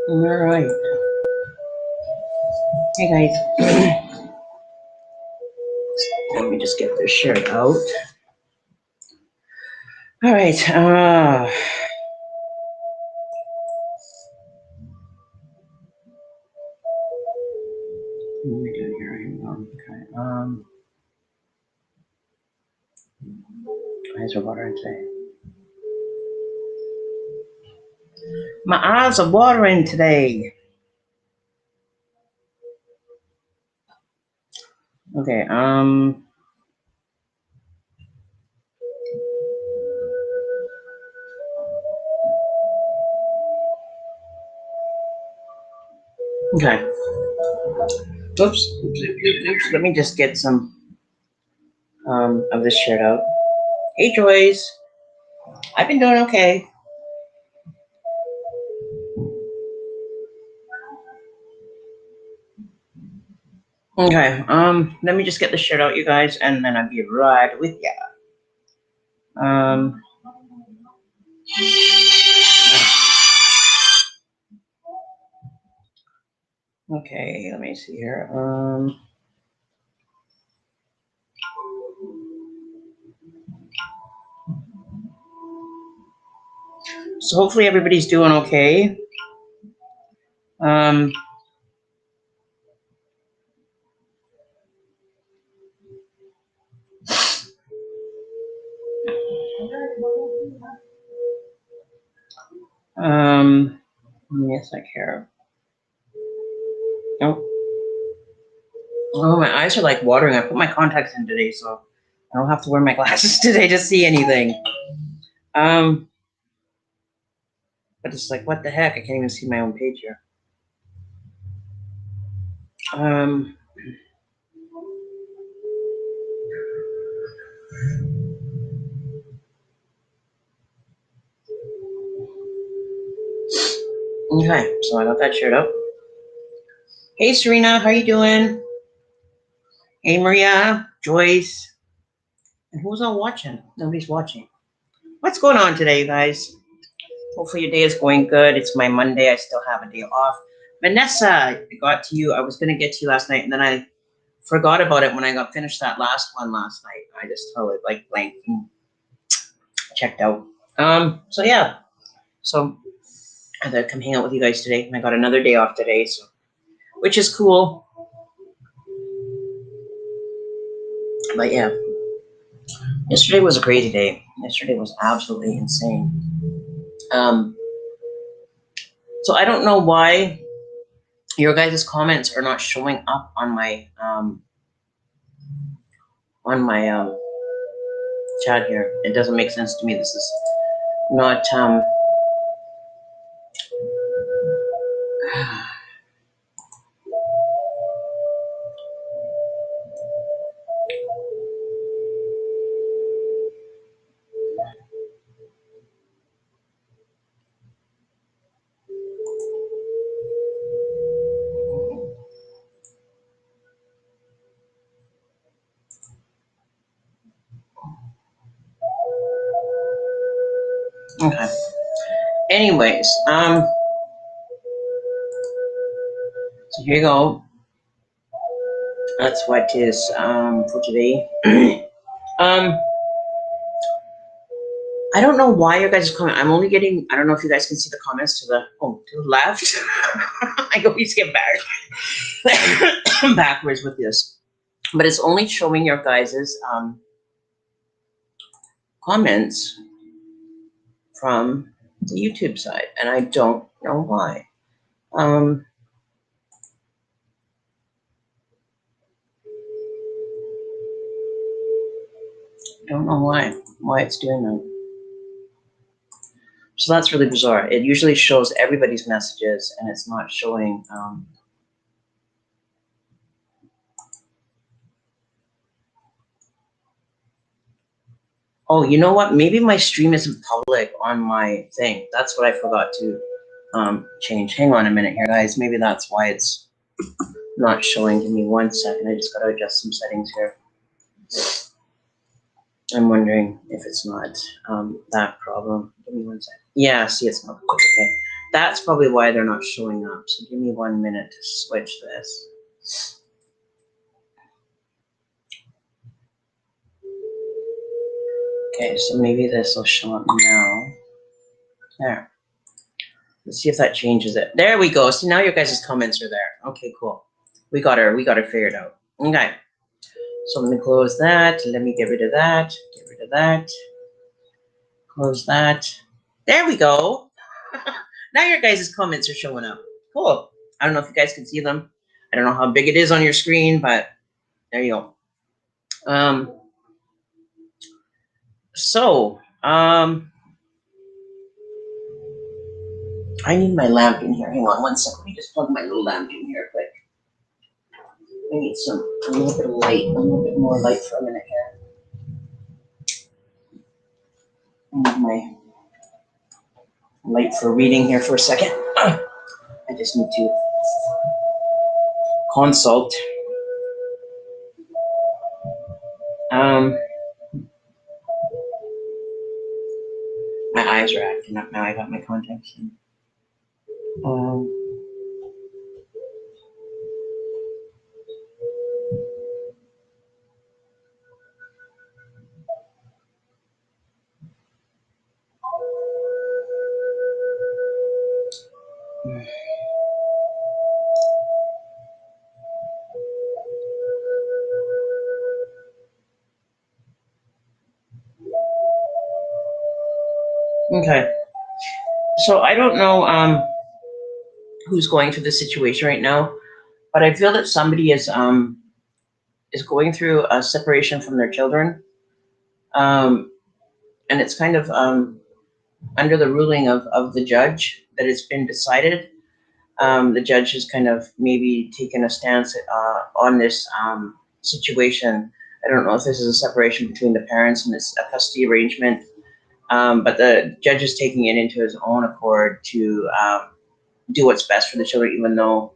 All right. Hey guys. Let me just get this shirt out. All right. What am I doing here? Okay. Eyes are watering today. My eyes are watering today. Okay. Okay. Oops. Let me just get some of this shirt out. Hey Joyce. I've been doing okay. Okay. Let me just get the shirt out, you guys, and then I'll be right with ya. Okay, let me see here. So hopefully everybody's doing okay. Um, yes, I care. Oh, oh, my eyes are like watering. I put my contacts in today, so I don't have to wear my glasses today to see anything. But it's like, what the heck? I can't even see my own page here. Okay, so I got that shirt up. Hey, Serena, how you doing? Hey, Maria, Joyce, and who's all watching? Nobody's watching. What's going on today, you guys? Hopefully your day is going good. It's my Monday. I still have a day off. Vanessa, I got to you. I was going to get to you last night, and then I forgot about it when I got finished that last one last night. I just totally like blanked and checked out. So yeah. So I thought I'd come hang out with you guys today. I got another day off today, so which is cool. But yeah. Yesterday was a crazy day. Yesterday was absolutely insane. So I don't know why your guys' comments are not showing up on my chat here. It doesn't make sense to me. This is not okay. Anyways, so here you go. That's what is for today. I don't know why you guys comment. I'm only getting. I don't know if you guys can see the comments to the left. I always get back backwards with this, but it's only showing your guys' comments from the YouTube side, and I don't know why. Don't know why it's doing that. So that's really bizarre. It usually shows everybody's messages, and it's not showing. Oh, you know what? Maybe my stream isn't public on my thing. That's what I forgot to change. Hang on a minute here, guys. Maybe that's why it's not showing. Give me 1 second. I just got to adjust some settings here. I'm wondering if it's not that problem. Give me 1 second. Yeah, see, it's not okay. That's probably why they're not showing up. So give me 1 minute to switch this. Okay, so maybe this will show up now. There. Let's see if that changes it. There we go. See, now your guys' comments are there. Okay, cool. We got her figured out. Okay. So let me close that. Let me get rid of that. Get rid of that. Close that. There we go. Now your guys' comments are showing up. Cool. I don't know if you guys can see them. I don't know how big it is on your screen, but there you go. I need my lamp in here. Hang on 1 second. Let me just plug my little lamp in here quick. I need a little bit of light, a little bit more light for a minute here. I need my light for reading here for a second. I just need to consult. My eyes are acting up now. I got my contacts in. Okay. So I don't know who's going through this situation right now, but I feel that somebody is going through a separation from their children, and it's kind of under the ruling of the judge that it's been decided. The judge has kind of maybe taken a stance on this situation. I don't know if this is a separation between the parents and it's a custody arrangement, but the judge is taking it into his own accord to do what's best for the children, even though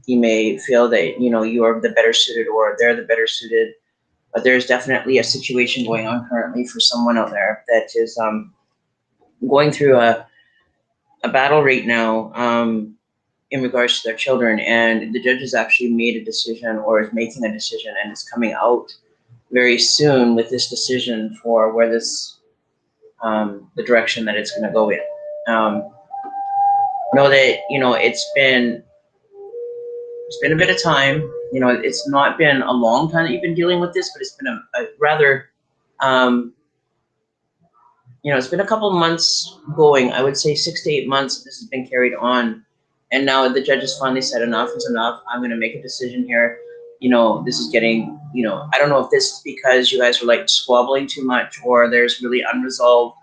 you may feel that you're the better suited or they're the better suited. But there's definitely a situation going on currently for someone out there that is going through a battle right now in regards to their children, and the judge has actually made a decision or is making a decision and is coming out very soon with this decision for where this the direction that it's going to go in. Know that it's been a bit of time. It's not been a long time that you've been dealing with this, but it's been a rather it's been a couple of months going. I would say 6 to 8 months this has been carried on. And now the judge has finally said enough is enough. I'm going to make a decision here. This is getting, I don't know if this is because you guys are like squabbling too much or there's really unresolved,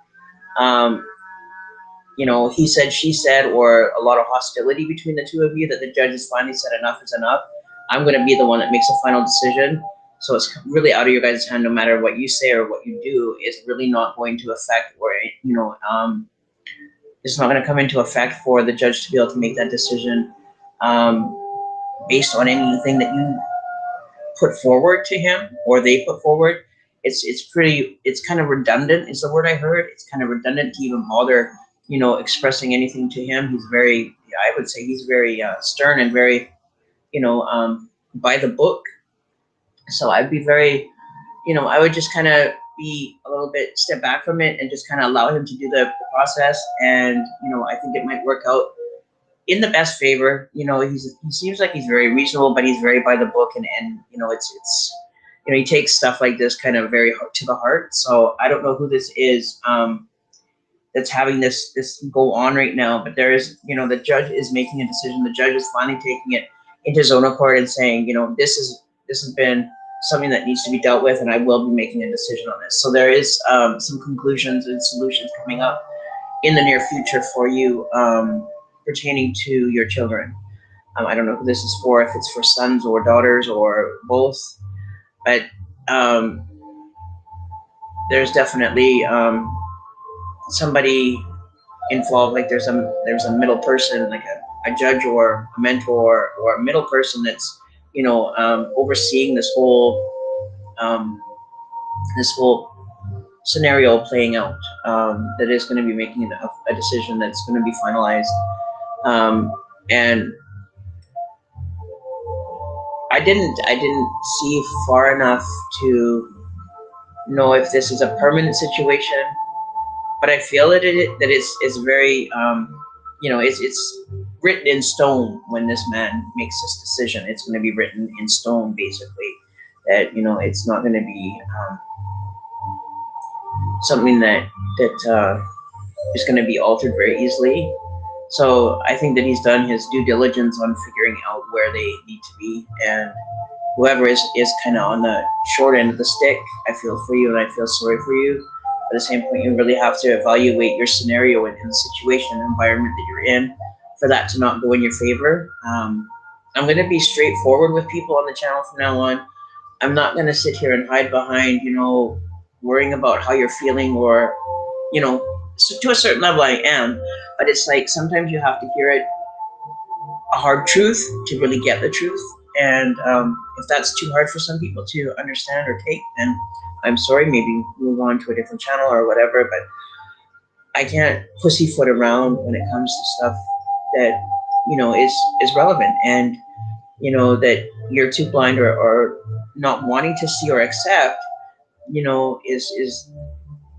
he said, she said, or a lot of hostility between the two of you that the judge has finally said enough is enough. I'm going to be the one that makes a final decision. So it's really out of your guys' hand. No matter what you say or what you do, it's really not going to affect or, it's not going to come into effect for the judge to be able to make that decision based on anything that you put forward to him or they put forward. It's kind of redundant is the word I heard. It's kind of redundant to even bother, expressing anything to him. He's very, I would say he's very stern and very, by the book. So I'd be very, I would just kind of be a little bit step back from it and just kind of allow him to do the process. And, I think it might work out in the best favor. He seems like he's very reasonable, but he's very by the book. And it's he takes stuff like this kind of very to the heart. So I don't know who this is that's having this go on right now, but there is, the judge is making a decision. The judge is finally taking it into his own accord and saying, this has been something that needs to be dealt with, and I will be making a decision on this. So there is some conclusions and solutions coming up in the near future for you pertaining to your children. I don't know who this is for, if it's for sons or daughters or both, but there's definitely somebody involved. Like there's a middle person, like a judge or a mentor or a middle person that's overseeing this whole scenario playing out, that is going to be making a decision that's going to be finalized. And I didn't see far enough to know if this is a permanent situation, but I feel that it's very, it's written in stone when this man makes this decision. It's going to be written in stone, basically, that, it's not going to be something that is going to be altered very easily. So I think that he's done his due diligence on figuring out where they need to be, and whoever is kind of on the short end of the stick, I feel for you and I feel sorry for you. At the same point, you really have to evaluate your scenario and the situation and environment that you're in for that to not go in your favor. I'm going to be straightforward with people on the channel from now on. I'm not going to sit here and hide behind, worrying about how you're feeling, or, so to a certain level I am, but it's like sometimes you have to hear it, a hard truth, to really get the truth. And if that's too hard for some people to understand or take, then I'm sorry, maybe move on to a different channel or whatever, but I can't pussyfoot around when it comes to stuff that, is relevant, and, that you're too blind or not wanting to see or accept,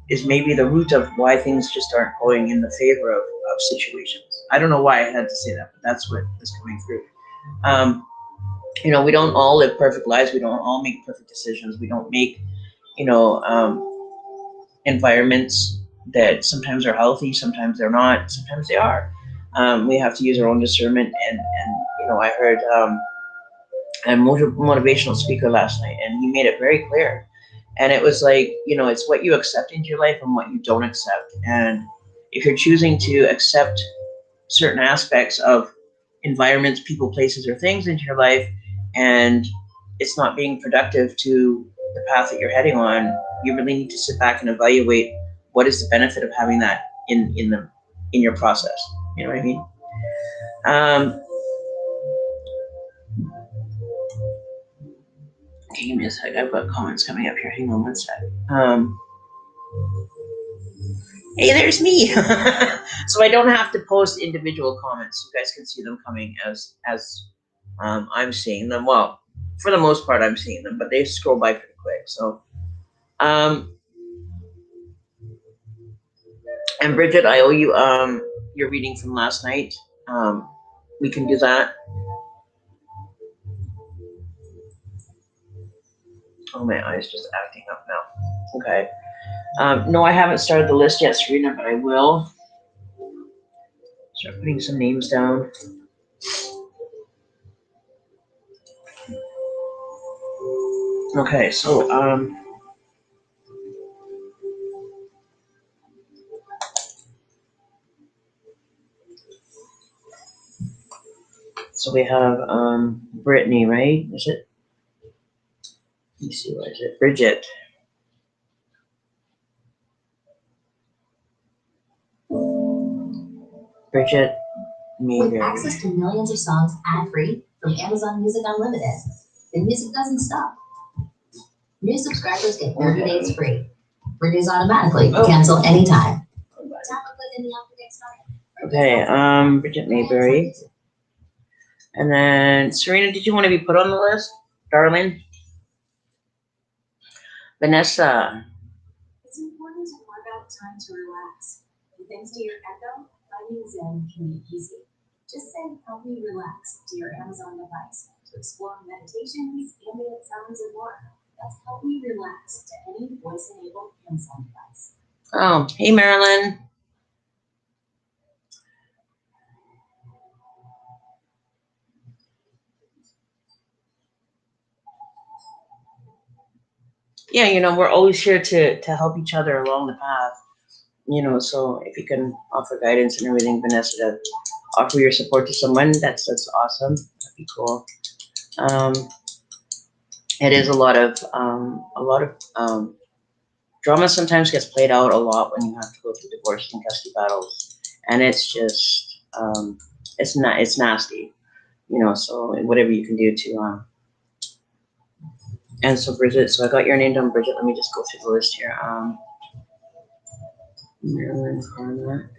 is maybe the root of why things just aren't going in the favor of situations. I don't know why I had to say that, but that's what is coming through. We don't all live perfect lives. We don't all make perfect decisions. We don't make, environments that sometimes are healthy, sometimes they're not, sometimes they are. We have to use our own discernment. And I heard a motivational speaker last night, and he made it very clear. And it was like, it's what you accept into your life and what you don't accept. And if you're choosing to accept certain aspects of environments, people, places, or things into your life, and it's not being productive to the path that you're heading on, you really need to sit back and evaluate what is the benefit of having that in your process. You know what I mean? Okay, give me a sec. I've got comments coming up here. Hang on one sec. Hey, there's me. So I don't have to post individual comments. You guys can see them coming as I'm seeing them. Well, for the most part, I'm seeing them, but they scroll by pretty quick. So, and Bridget, I owe you your reading from last night. We can do that. Oh, my eye's just acting up now. Okay. No, I haven't started the list yet, Serena, but I will. Start putting some names down. Okay, so we have Brittany, right? Is it? Let me see, what is it? Bridget. Bridget Mayberry. With access to millions of songs ad-free from Amazon Music Unlimited, the music doesn't stop. New subscribers get 30 days free. Renews automatically. Cancel anytime. Tap a click in the app to get started. Okay, Bridget Mayberry. And then, Serena, did you want to be put on the list, darling? Vanessa. It's important to carve out time to relax. And thanks to your Echo, finding Zen can be easy. Just say "Help me relax" to your Amazon device to explore meditations, ambient sounds, and more. That's "Help me relax" to any voice-enabled Amazon device. Oh, hey, Marilyn. Yeah, we're always here to help each other along the path. So if you can offer guidance and everything, Vanessa, to offer your support to someone, that's awesome. That'd be cool. It is a lot of drama sometimes gets played out a lot when you have to go through divorce and custody battles, and it's just it's nasty, so whatever you can do to and so Bridget, so I got your name down, Bridget. Let me just go through the list here. Marilyn Carnett.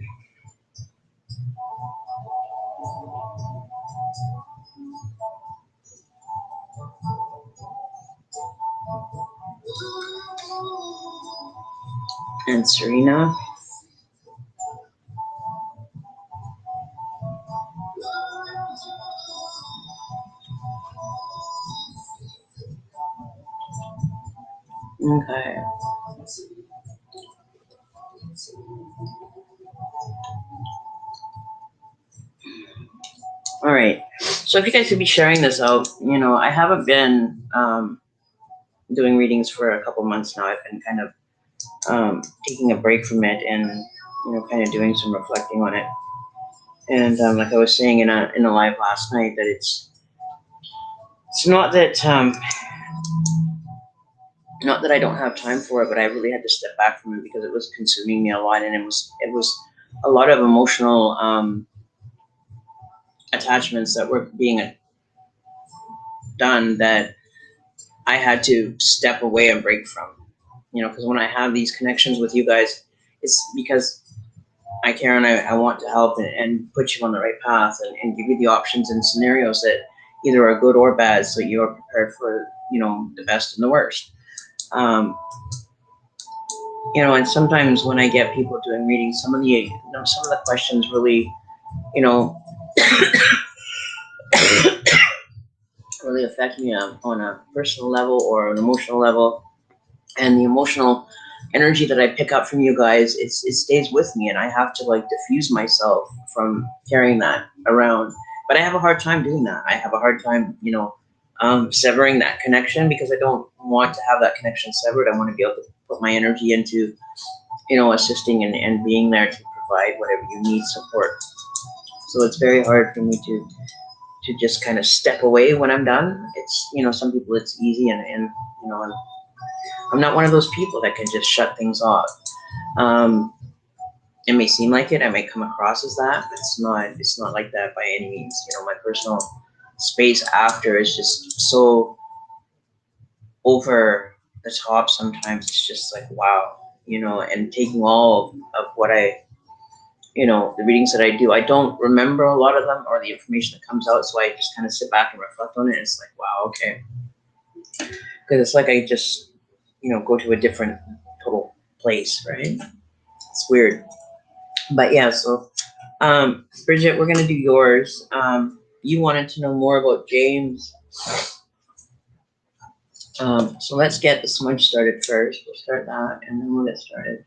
And Serena. Okay. All right. So if you guys could be sharing this out, you know, I haven't been doing readings for a couple months now. I've been kind of taking a break from it and, you know, kind of doing some reflecting on it. And like I was saying in a live last night, that it's not that not that I don't have time for it, but I really had to step back from it because it was consuming me a lot, and it was a lot of emotional attachments that were being done that I had to step away and break from. You know, because when I have these connections with you guys, it's because I care and I want to help and put you on the right path and give you the options and scenarios that either are good or bad, so you're prepared for, you know, the best and the worst. You know, and sometimes when I get people doing readings, some of the questions really, you know, really affect me on a personal level or an emotional level. And the emotional energy that I pick up from you guys, it stays with me, and I have to like diffuse myself from carrying that around. But I have a hard time doing that. I have a hard time, you know, severing that connection, because I don't want to have that connection severed. I want to be able to put my energy into, you know, assisting and being there to provide whatever you need support. So it's very hard for me to just kind of step away when I'm done. It's, you know, some people it's easy, and you know, and I'm not one of those people that can just shut things off. It may seem like it. I may come across as that, but it's not like that by any means. You know, my personal space after is just so over the top sometimes. It's just like, wow, you know, and taking all of what I, you know, the readings that I do, I don't remember a lot of them or the information that comes out, so I just kind of sit back and reflect on it. And it's like, wow, okay. Because it's like I just, you know, go to a different total place, right? It's weird. But yeah, so Bridget, we're gonna do yours. You wanted to know more about James. So let's get the smudge started first. We'll start that and then we'll get started.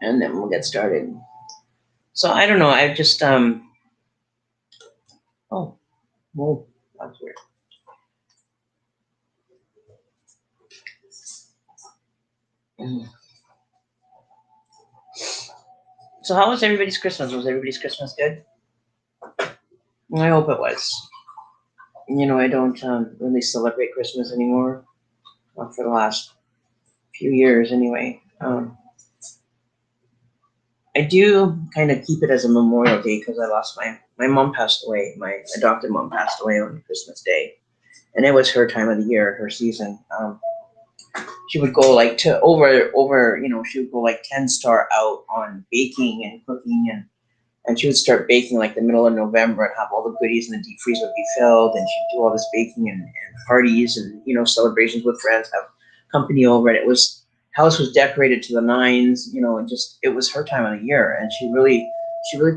And then we'll get started. So I don't know, I just oh, whoa, that's weird. So how was everybody's Christmas? Was everybody's Christmas good? I hope it was. You know, I don't really celebrate Christmas anymore. Not for the last few years anyway. I do kind of keep it as a Memorial Day because I lost my mom passed away. My adopted mom passed away on Christmas Day, and it was her time of the year, her season. She would go like to over, you know, she would go like 10-star out on baking and cooking, and she would start baking like the middle of November and have all the goodies in the deep freeze would be filled, and she'd do all this baking and parties and, you know, celebrations with friends, have company over, and it was, house was decorated to the nines, you know, and just, it was her time of the year, and she really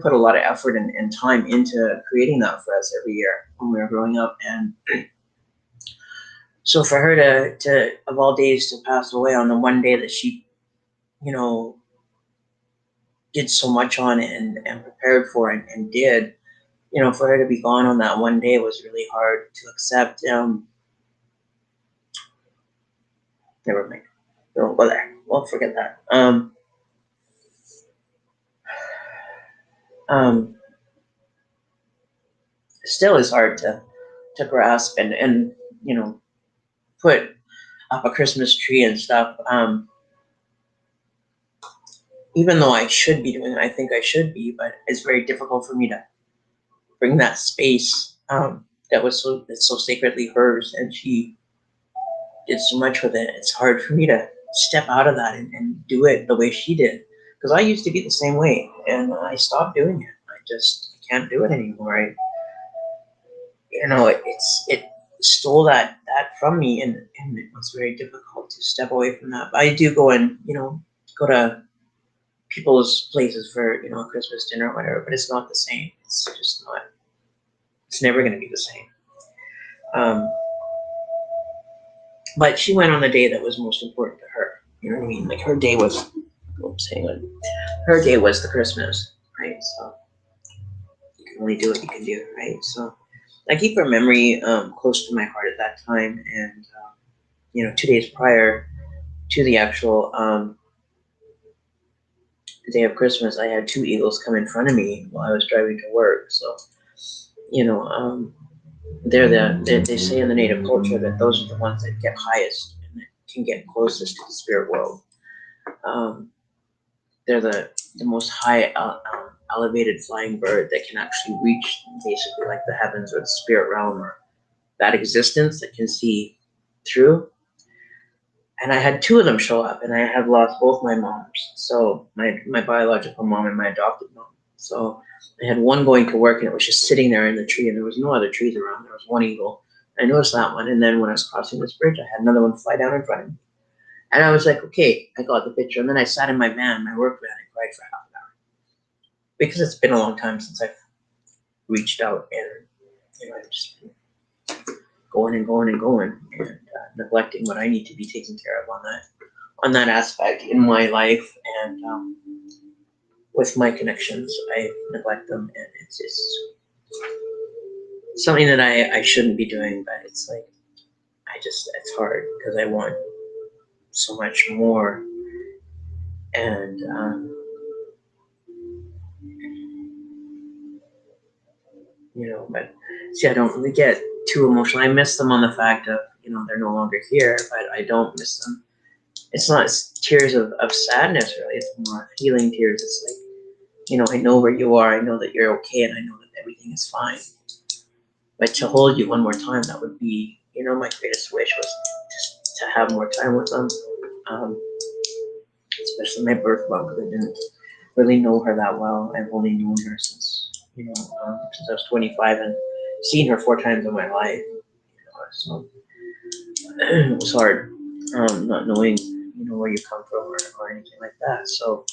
put a lot of effort and time into creating that for us every year when we were growing up. And so for her to of all days to pass away on the one day that she, you know, did so much on it and prepared for it and did, you know, for her to be gone on that one day was really hard to accept. Never mind. Don't go there. We'll forget that. Still is hard to grasp and you know, put up a Christmas tree and stuff. even though I should be doing it, I think I should be, but it's very difficult for me to bring that space that's so sacredly hers, and she did so much with it. It's hard for me to step out of that and do it the way she did, because I used to be the same way, and I stopped doing it. I just can't do it anymore. It stole that from me, and it was very difficult to step away from that. But I do go and go to people's places for a Christmas dinner or whatever, but it's not the same. It's just not. It's never going to be the same. But she went on the day that was most important to her. You know what I mean? Like her day was. Oops, hang on. Her day was the Christmas, right? So you can only do what you can do, right? So I keep her memory close to my heart at that time, and 2 days prior to the actual day of Christmas, I had two eagles come in front of me while I was driving to work. So they say in the Native culture that those are the ones that get highest and that can get closest to the spirit world. They're the most high elevated flying bird that can actually reach basically like the heavens or the spirit realm or that existence that can see through. And I had two of them show up, and I have lost both my moms. So my biological mom and my adopted mom. So I had one going to work, and it was just sitting there in the tree, and there was no other trees around. There was one eagle. I noticed that one, and then when I was crossing this bridge, I had another one fly down in front of me. And I was like, okay, I got the picture. And then I sat in my van, my work van, and cried for half an hour. Because it's been a long time since I've reached out, and I've just been going and going and going, and neglecting what I need to be taken care of on that aspect in my life, and with my connections, I neglect them, and it's something that I shouldn't be doing, but it's like it's hard because I want so much more, and but see, I don't really get too emotional. I miss them on the fact of they're no longer here, but I don't miss them. It's not tears of sadness, really. It's more healing tears. It's like, I know where you are. I know that you're okay, and I know that everything is fine. But to hold you one more time, that would be, my greatest wish was just to have more time with them. Especially my birth mom, because I didn't really know her that well. I've only known her since I was 25 and seen her 4 times in my life. So it was hard, not knowing, where you come from or anything like that. So,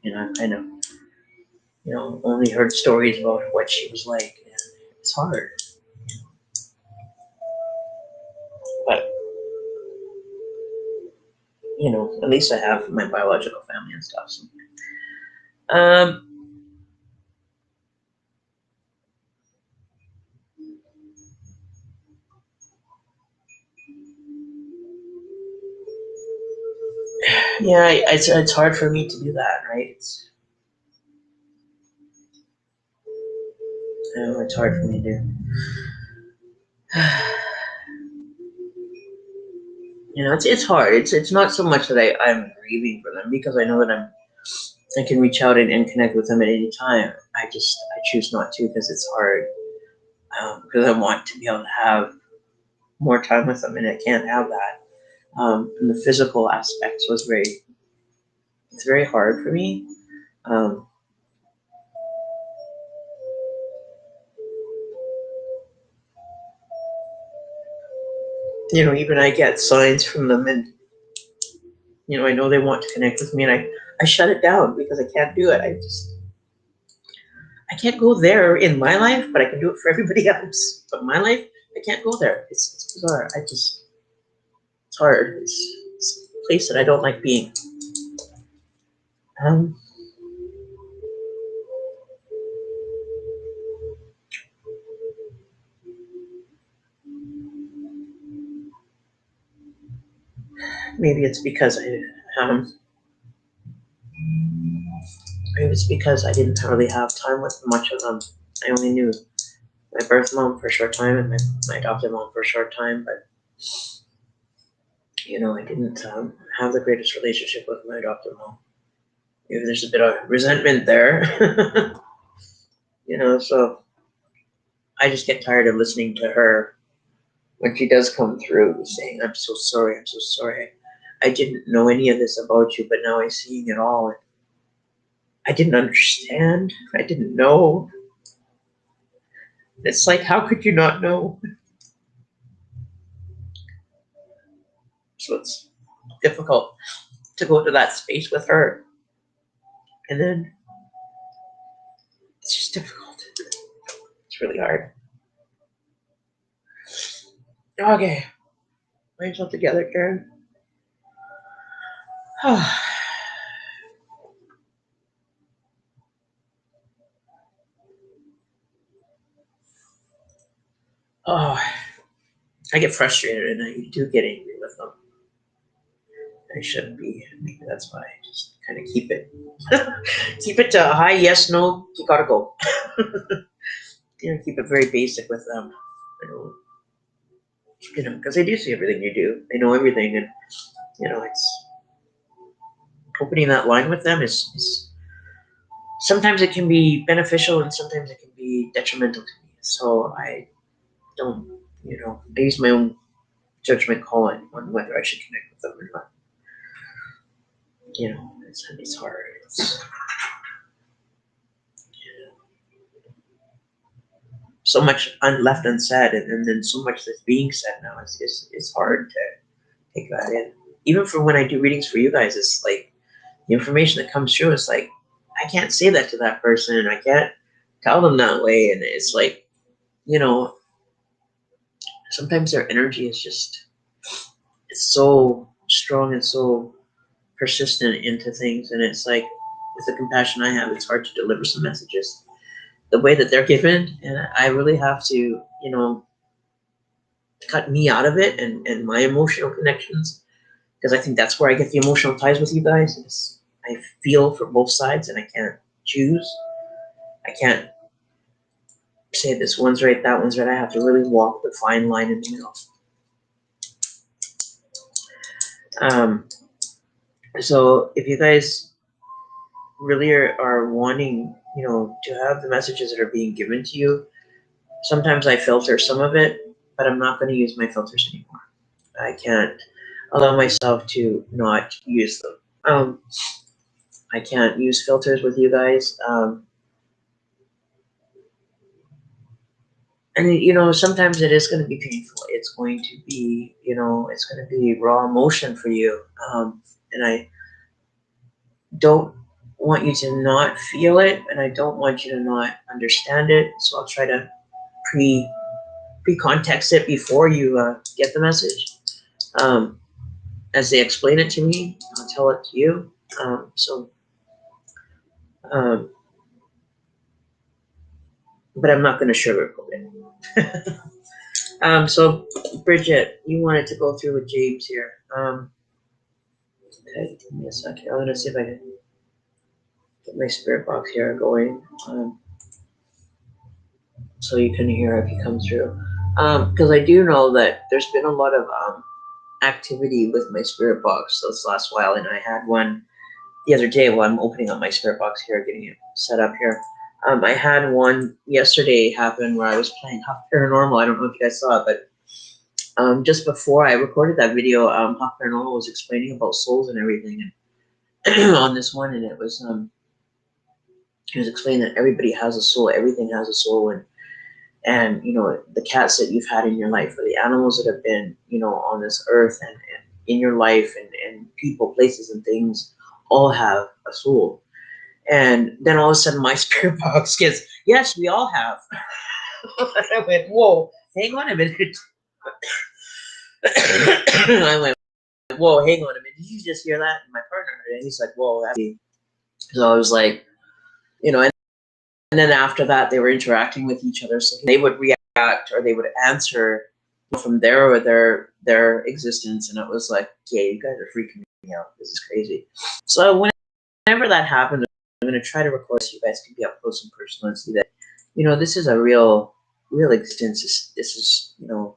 I kind of, only heard stories about what she was like. And it's hard. But, at least I have my biological family and stuff. So. Yeah, it's hard for me to do that, right? It's hard for me to do. It's hard. It's not so much that I'm grieving for them, because I know that I can reach out and connect with them at any time. I choose not to, because it's hard. Because I want to be able to have more time with them, and I can't have that. And the physical aspects was it's very hard for me. Even I get signs from them, and I know they want to connect with me, and I shut it down because I can't do it. I can't go there in my life, but I can do it for everybody else. But my life, I can't go there. It's bizarre. It's hard. It's a place that I don't like being. Maybe it's because I didn't really have time with much of them. I only knew my birth mom for a short time and my adopted mom for a short time, but I didn't have the greatest relationship with my adopted mom. Maybe there's a bit of resentment there. You know, so I just get tired of listening to her when she does come through saying, I'm so sorry, I'm so sorry. I didn't know any of this about you, but now I'm seeing it all. I didn't understand. I didn't know. It's like, how could you not know? So it's difficult to go to that space with her. And then it's just difficult. It's really hard. Okay. Put yourself together, Karen. Oh, I get frustrated and I do get angry with them. I shouldn't be. Maybe that's why I just kind of keep it. Keep it to hi, yes, no, you gotta go. You know, keep it very basic with them. I don't, you know, because they do see everything you do. They know everything, and you know, it's opening that line with them is sometimes it can be beneficial and sometimes it can be detrimental to me. So I don't, you know, I use my own judgment call on whether I should connect with them or not. You know, it's hard. It's, so much left unsaid, and then so much that's being said now. It's hard to take that in. Even for when I do readings for you guys, it's like the information that comes through is like, I can't say that to that person, and I can't tell them that way. And it's like, you know, sometimes their energy is just, it's so strong and so persistent into things. And it's like, with the compassion I have, it's hard to deliver some messages the way that they're given. And I really have to, you know, cut me out of it and my emotional connections, because I think that's where I get the emotional ties with you guys. Is I feel for both sides and I can't choose. I can't say this one's right, that one's right. I have to really walk the fine line in the middle. So if you guys really are wanting, you know, to have the messages that are being given to you, sometimes I filter some of it, but I'm not going to use my filters anymore. I can't allow myself to not use them. I can't use filters with you guys. And, you know, sometimes it is going to be painful. It's going to be, you know, it's going to be raw emotion for you. And I don't want you to not feel it, and I don't want you to not understand it. So I'll try to pre-context it before you get the message. As they explain it to me, I'll tell it to you. But I'm not going to sugarcoat it. So Bridget, you wanted to go through with James here. Okay, give me a second. I'm going to see if I can get my spirit box here going, so you can hear if he comes through. Because I do know that there's been a lot of activity with my spirit box this last while, and I had one the other day while I'm opening up my spirit box here, getting it set up here. I had one yesterday happen where I was playing Huff Paranormal. I don't know if you guys saw it, but just before I recorded that video, Huff Paranormal was explaining about souls and everything, and on this one, and it was he was explaining that everybody has a soul, everything has a soul, and you know, the cats that you've had in your life, or the animals that have been, you know, on this earth and in your life, and people, places, and things all have a soul. And then all of a sudden my spirit box gets, yes, we all have. I went, whoa, hang on a minute. I went, whoa, hang on a minute. Did you just hear that? And my partner heard it, and he's like, whoa. So I was like, you know, and then after that, they were interacting with each other. So they would react or they would answer from their existence. And it was like, yeah, you guys are freaking me out. This is crazy. So whenever that happens, I'm going to try to record so you guys can be up close and personal and see that, you know, this is a real existence. This is, you know,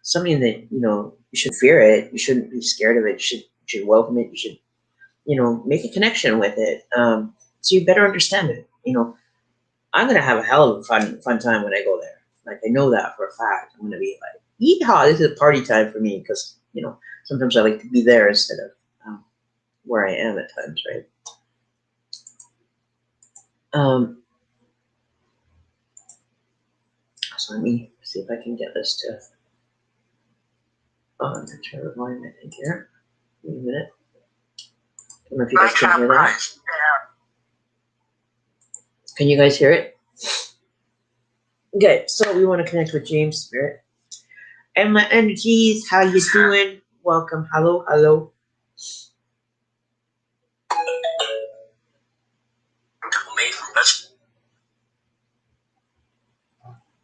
something that, you know, you should fear it. You shouldn't be scared of it. You should welcome it. You should, make a connection with it, so you better understand it. I'm gonna have a hell of a fun time when I go there. Like, I know that for a fact. I'm gonna be like, yeehaw! This is a party time for me because sometimes I like to be there instead of where I am at times, right? So let me see if I can get this to turn the volume, I think, here. Wait a minute. I don't know if you guys can hear that. Can you guys hear it? Okay, so we want to connect with James Spirit. And my energies, how you doing? Welcome. Hello, hello.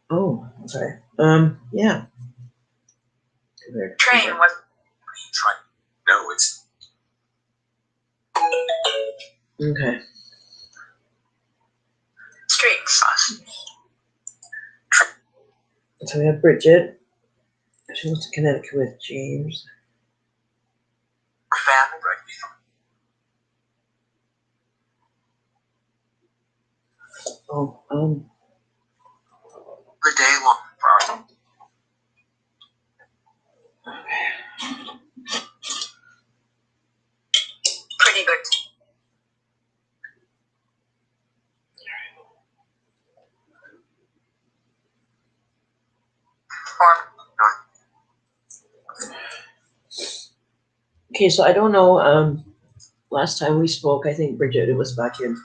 Oh, okay. Yeah. Train was no, it's okay. Streets. So we have Bridget. She wants to connect with James. Oh, the day long problem. Pretty good. okay, so I don't know. Last time we spoke, I think, Bridget, it was back in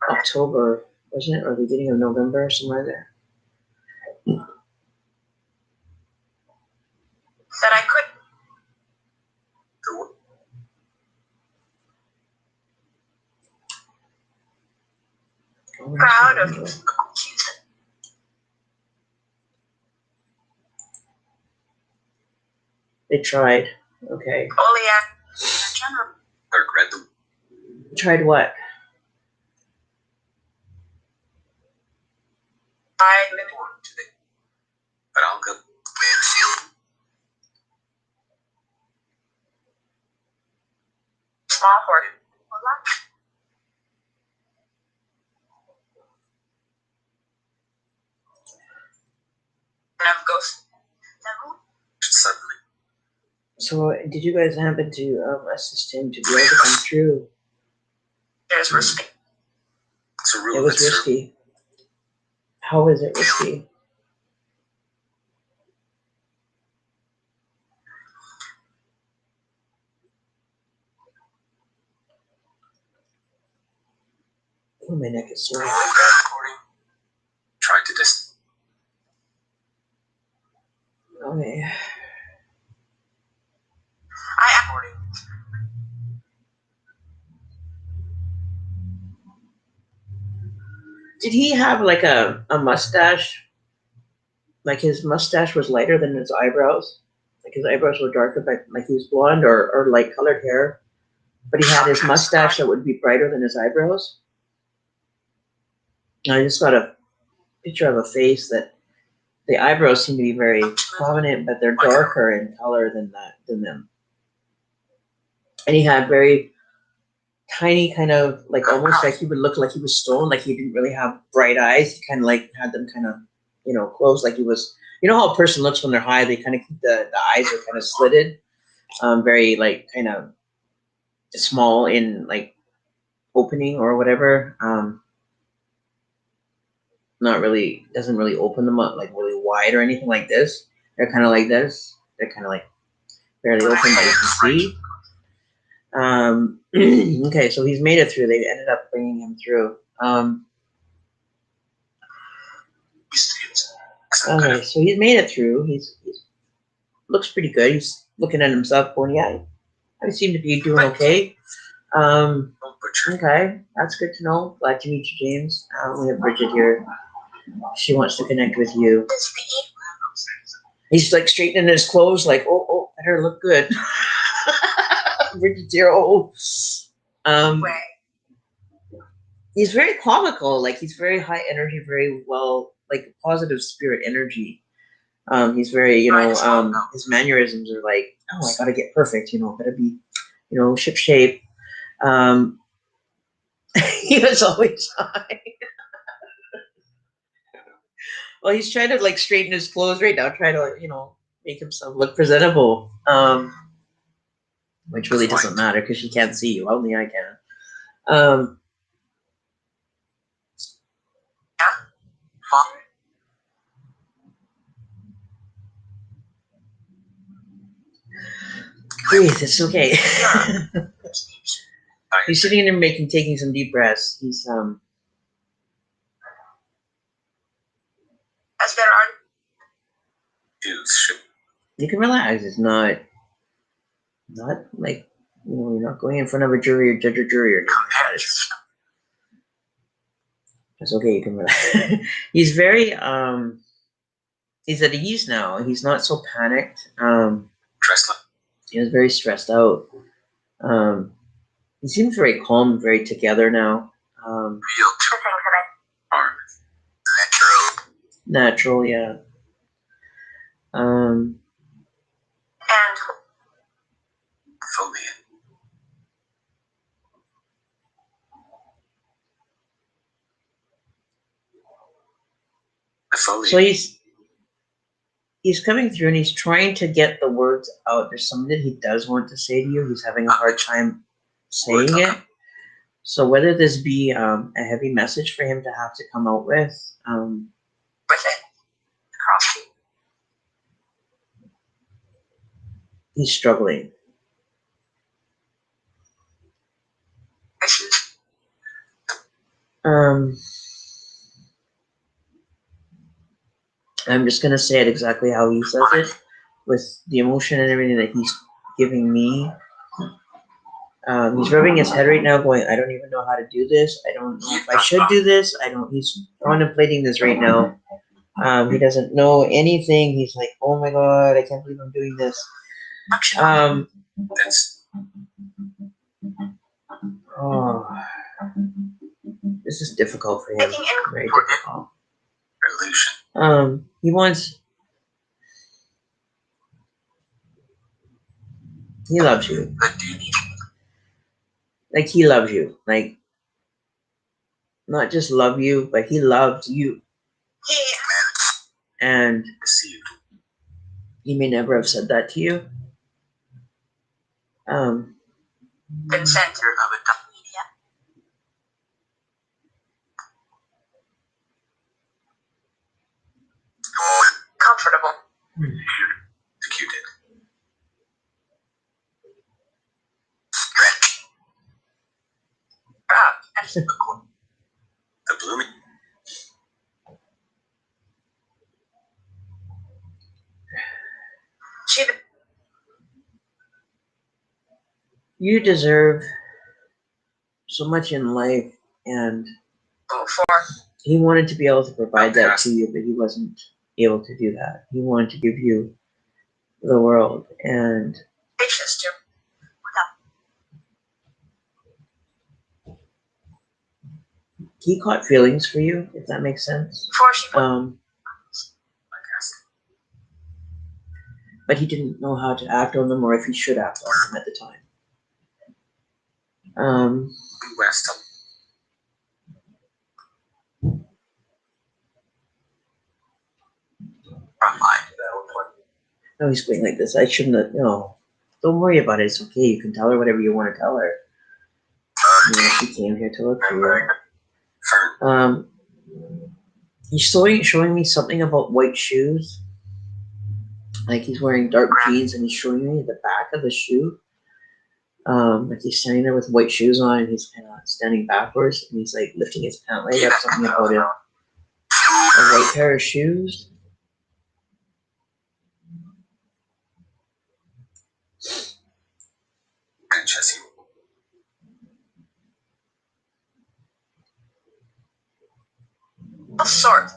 October, wasn't it? Or beginning of November, somewhere there. That I could. Proud of you. They tried. Okay. I regret them. Tried what? I live on today. But I'll go. Small hearted. Ghost. Suddenly. So, did you guys happen to assist him to be able to come through? There's risky. It's a rule. It was risky. How is it risky? Oh, my neck is sore. Tried to Okay. Did he have like a mustache? Like his mustache was lighter than his eyebrows? Like his eyebrows were darker, like he was blonde or light colored hair? But he had his mustache that would be brighter than his eyebrows? I just got a picture of a face that the eyebrows seem to be very prominent, but they're darker in color than them. And he had very tiny, kind of like almost like he would look like he was stoned, like he didn't really have bright eyes. He kind of like had them kind of, closed, like he was. You know how a person looks when they're high? They kind of keep the eyes are kind of slitted, very like kind of small in like opening or whatever. Not really, doesn't really open them up like really wide or anything like this. They're kind of like this. They're kind of like barely open, but you can see. Okay, so he's made it through. They ended up bringing him through. Okay, so he's made it through. He's looks pretty good. He's looking at himself going, yeah, I seem to be doing okay. Okay, that's good to know. Glad to meet you, James. We have Bridget here. She wants to connect with you. He's like straightening his clothes, like, oh, better look good. Bridget's here. He's very comical. Like he's very high energy, very well, like positive spirit energy. He's very, his mannerisms are like, oh, I gotta get perfect. Better be, ship shape. He was always shy. Well, he's trying to like straighten his clothes right now, trying to make himself look presentable. Which really doesn't matter because she can't see you. Only I can. Breathe. It's okay. He's sitting there taking some deep breaths. He's That's better on. You can relax. It's not like you're not going in front of a jury or judge or jury or anything like that. It's okay. You can relax. He's very he's at ease now. He's not so panicked. He was very stressed out. He seems very calm, very together now. Natural, yeah. And so he's coming through and he's trying to get the words out. There's something that he does want to say to you. He's having a hard time saying it. So whether this be a heavy message for him to have to come out with, he's struggling. I'm just gonna say it exactly how he says it, with the emotion and everything that he's giving me. He's rubbing his head right now, going, "I don't even know how to do this. I don't know if I should do this. He's contemplating this right now. He doesn't know anything. He's like, oh my God, I can't believe I'm doing this. This is difficult for him. Very difficult. He loves you. Like, he loves you. Like, not just love you, but he loves you. And he may never have said that to you. Consent of adult media. Comfortable. Executed. Stretch. The blooming. You deserve so much in life, and he wanted to be able to provide that to you, but he wasn't able to do that. He wanted to give you the world, and he caught feelings for you, if that makes sense. But he didn't know how to act on them, or if he should act on them at the time. No, he's going like this. I shouldn't have. No, don't worry about it. It's okay. You can tell her whatever you want to tell her. She came here to look for you. He's showing me something about white shoes. Like, he's wearing dark jeans, and he's showing me the back of the shoe. Like, he's standing there with white shoes on, and he's kind of standing backwards, and he's like lifting his pant leg up. Something about it. A white pair of shoes. Of sorts.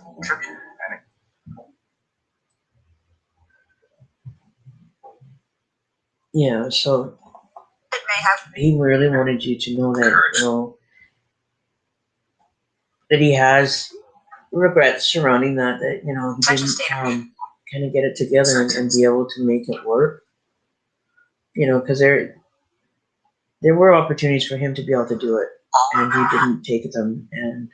Yeah, so It may have he really wanted you to know that, that he has regrets surrounding that he didn't kind of get it together and be able to make it work. Because there were opportunities for him to be able to do it, and he didn't take them. And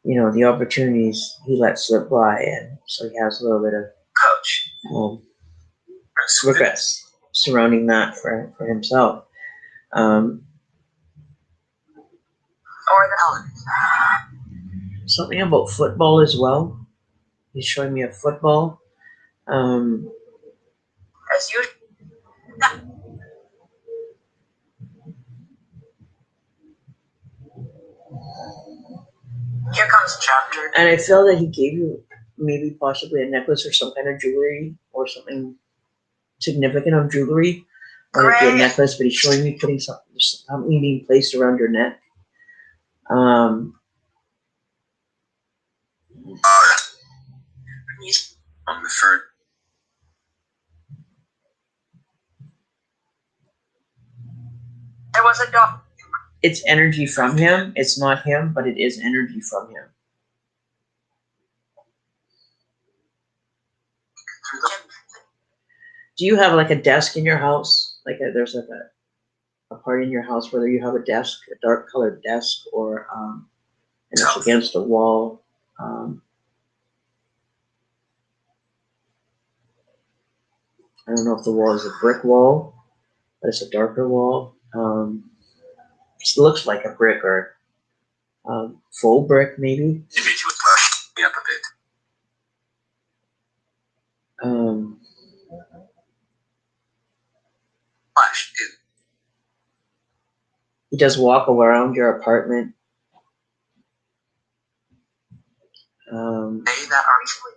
you know, the opportunities he let slip by, and so he has a little bit of Coach. regrets surrounding that for himself. Or the element. Something about football as well. He's showing me a football. As usual. Here comes chapter. And I feel that he gave you maybe possibly a necklace or some kind of jewelry or something significant of jewelry. Or it be a necklace, but he's showing me putting something being placed around your neck. On the third. There was a dog. It's energy from him. It's not him, but it is energy from him. Do you have like a desk in your house? There's like a part in your house where you have a desk, a dark colored desk, or and it's against a wall. I don't know if the wall is a brick wall, but it's a darker wall. It looks like a brick or full brick, maybe. Image would push me up a bit. Flash is He does walk around your apartment. they that are easily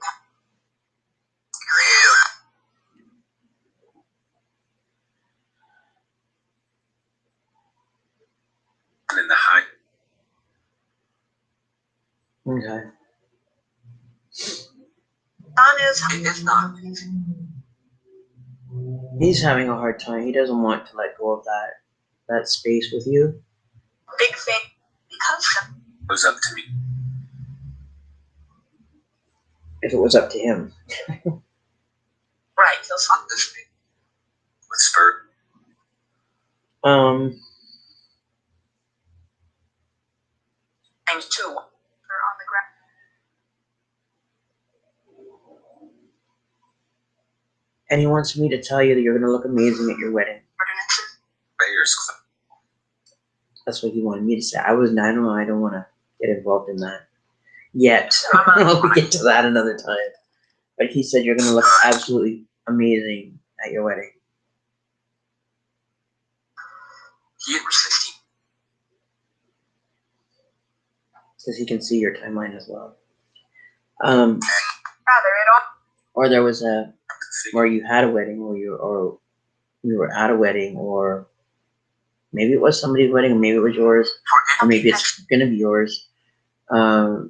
and in the high. Okay. Sun is not. He's having a hard time. He doesn't want to let go of that space with you. Big thing because it was up to me. If it was up to him. Right, he'll swap this thing with Spurt. And two are on the ground. And he wants me to tell you that you're going to look amazing at your wedding. Ordinances. Prayers. That's what he wanted me to say. I don't want to get involved in that yet. We'll get to that another time. But he said you're going to look absolutely amazing at your wedding. He was 16. Because he can see your timeline as well. Rather it all. Or there was where you had a wedding, or you were at a wedding, or maybe it was somebody's wedding, or maybe it was yours, or maybe it's gonna be yours. But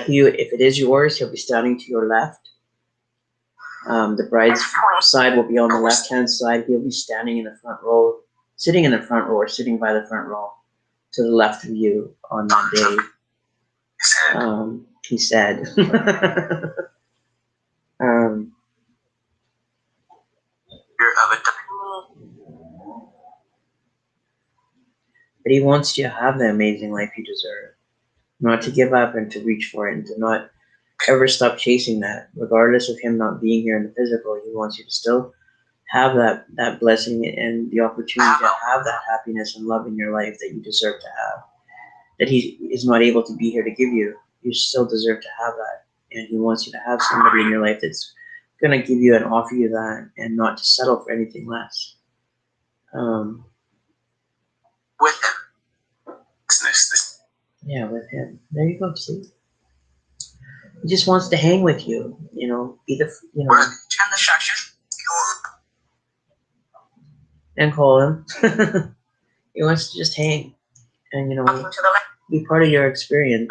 if it is yours, he'll be standing to your left. The bride's side will be on the left-hand side. He'll be standing in the front row, sitting in the front row, or sitting by the front row, to the left of you on that day. He said. But he wants you to have the amazing life you deserve. Not to give up and to reach for it and to not ever stop chasing that. Regardless of him not being here in the physical, he wants you to still have that blessing and the opportunity to have that happiness and love in your life that you deserve to have. That he is not able to be here to give you. You still deserve to have that. And he wants you to have somebody in your life that's going to give you and offer you that and not to settle for anything less. With him. Yeah, with him. There you go, see? He just wants to hang with you, be the, and call him. He wants to just hang and, be part of your experience.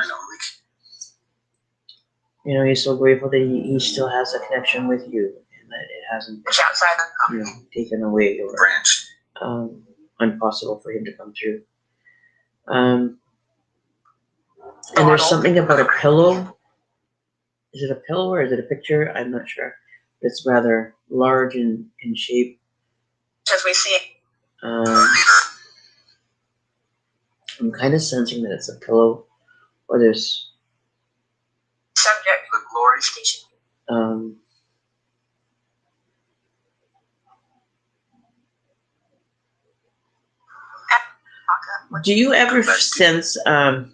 He's so grateful that he still has a connection with you and that it hasn't taken away or impossible for him to come through. And there's something about a pillow. Is it a pillow or is it a picture? I'm not sure. It's rather large in shape. As we see it. I'm kind of sensing that it's a pillow, or there's Subject, the glory station. Do you ever sense At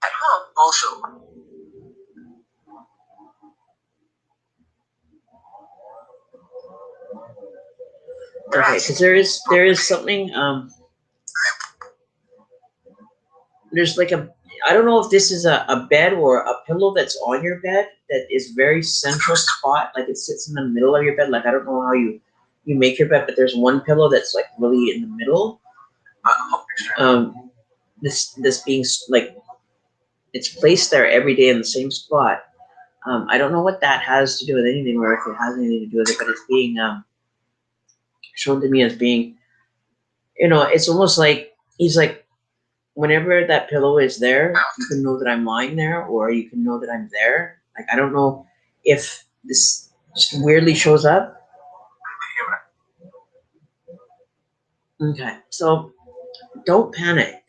home, also. okay, because there is something there's like I don't know if this is a bed or a pillow that's on your bed that is very central spot, like it sits in the middle of your bed. Like I don't know how you make your bed, but there's one pillow that's like really in the middle. This being like it's placed there every day in the same spot. I don't know what that has to do with anything, or if it has anything to do with it, but it's being shown to me as being, it's almost like he's like, whenever that pillow is there, you can know that I'm lying there, or you can know that I'm there. Like I don't know if this just weirdly shows up. Okay, so don't panic.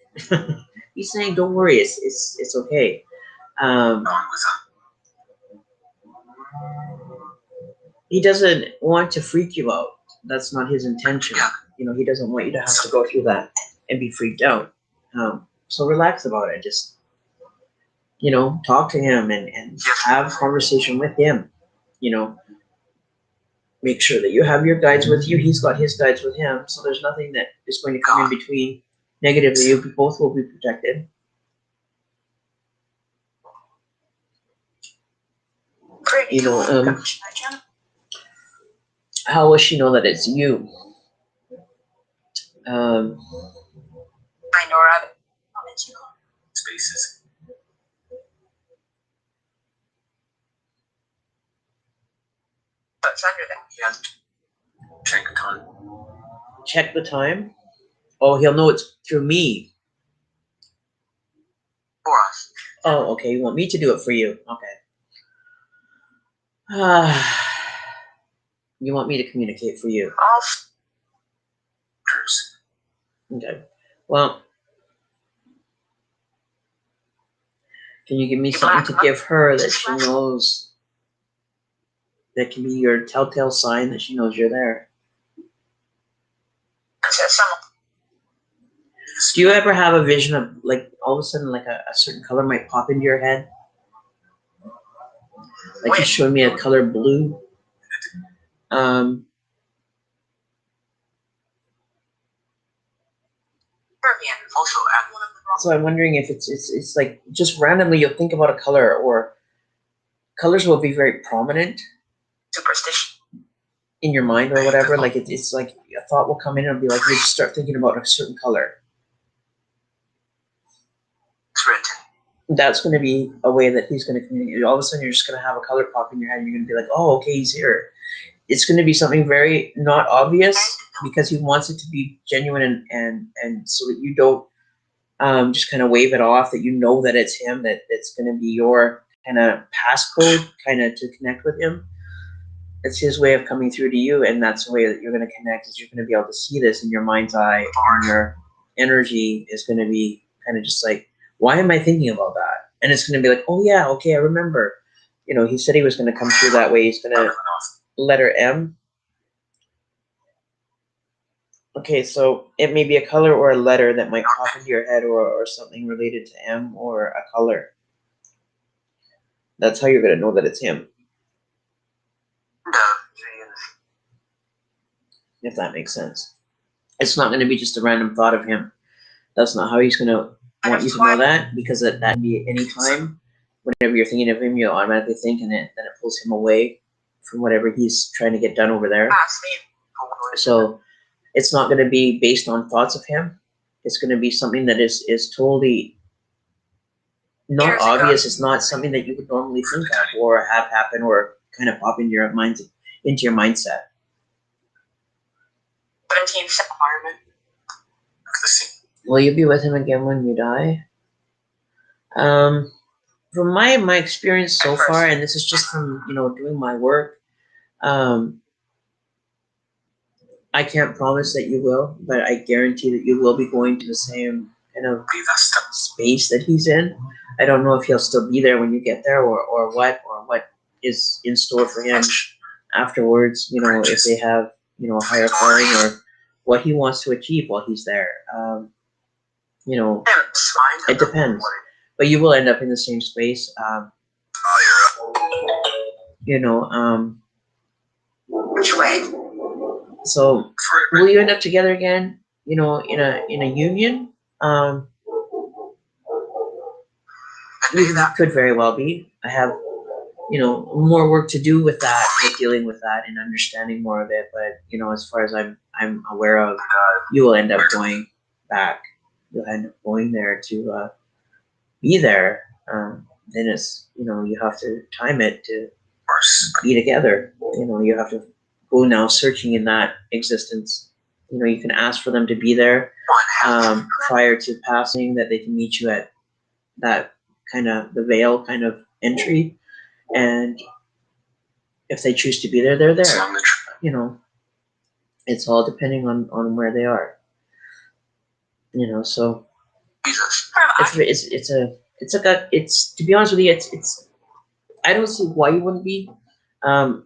He's saying, don't worry, it's okay. He doesn't want to freak you out. That's not his intention. He doesn't want you to have to go through that and be freaked out. So relax about it. Just, talk to him and have conversation with him. Make sure that you have your guides with you. He's got his guides with him. So there's nothing that is going to come in between negatively. You both will be protected. How will she know that it's you? I know Rabbit. Spaces. What's under that? Yeah. Check the time. Check the time? Oh, he'll know it's through me. For us. Oh, okay. You want me to do it for you? Okay. You want me to communicate for you? Okay. Well, can you give me something to give her that she knows, that can be your telltale sign that she knows you're there? Do you ever have a vision of, like, all of a sudden, like a certain color might pop into your head? Like you showed me a color blue. So I'm wondering if it's like just randomly you'll think about a color, or colors will be very prominent. Superstition. In your mind or whatever. Like it's like a thought will come in and be like you just start thinking about a certain color. It's written. That's going to be a way that he's going to communicate. All of a sudden you're just going to have a color pop in your head and you're going to be like, oh, okay, he's here. It's going to be something very not obvious because he wants it to be genuine and so that you don't just kind of wave it off, that you know that it's him, that it's going to be your kind of passcode kind of to connect with him. It's his way of coming through to you, and that's the way that you're going to connect, is you're going to be able to see this in your mind's eye, and your energy is going to be kind of just like, why am I thinking about that? And it's going to be like, oh yeah, okay, I remember. He said he was going to come through that way. He's going to letter M. Okay, so it may be a color or a letter that might pop into your head, or something related to M or a color. That's how you're going to know that it's him. If that makes sense. It's not going to be just a random thought of him. That's not how he's going to want you to know that, because that can be any time. Whenever you're thinking of him, you'll automatically think, and then it pulls him away from whatever he's trying to get done over there. So it's not going to be based on thoughts of him. It's going to be something that is totally not obvious. It's not something that you would normally think of or have happen or kind of pop into your mindset. 17th environment. Will you be with him again when you die? From my experience so far, and this is just from doing my work, I can't promise that you will, but I guarantee that you will be going to the same kind of space that he's in. I don't know if he'll still be there when you get there, or what is in store for him afterwards. You know, if they have, you know, a higher calling, or what he wants to achieve while he's there. You know, it depends, but you will end up in the same space. You know, Which way? so will you end up together again? You know, in a union? You could very well be. I have, you know, more work to do with that, with dealing with that and understanding more of it. But you know, as far as I'm aware of, you will end up going back. You'll end up going there to be there. Then it's, you know, you have to time it to be together. You know, you have to go now searching in that existence. You know, you can ask for them to be there prior to passing, that they can meet you at that kind of the veil kind of entry, and if they choose to be there, they're there. You know, it's all depending on where they are. You know, so it's to be honest with you, it's I don't see why you wouldn't be. The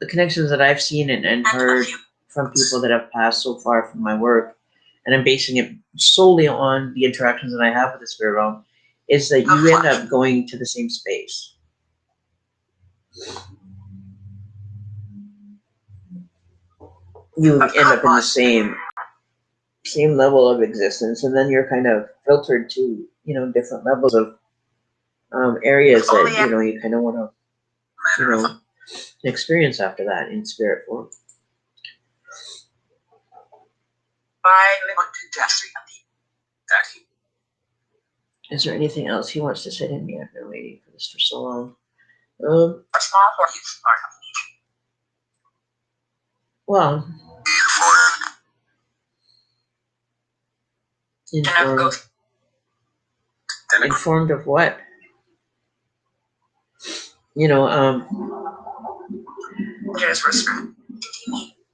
connections that I've seen and heard from people that have passed so far from my work, and I'm basing it solely on the interactions that I have with the spirit realm, is that you end up going to the same space. You end up in the same level of existence, and then you're kind of filtered to, you know, different levels of areas that, you know, you kind of want to, you know, experience after that in spirit form. Is there anything else he wants to say to me? I've been waiting for this for so long. Well, informed of what? You know,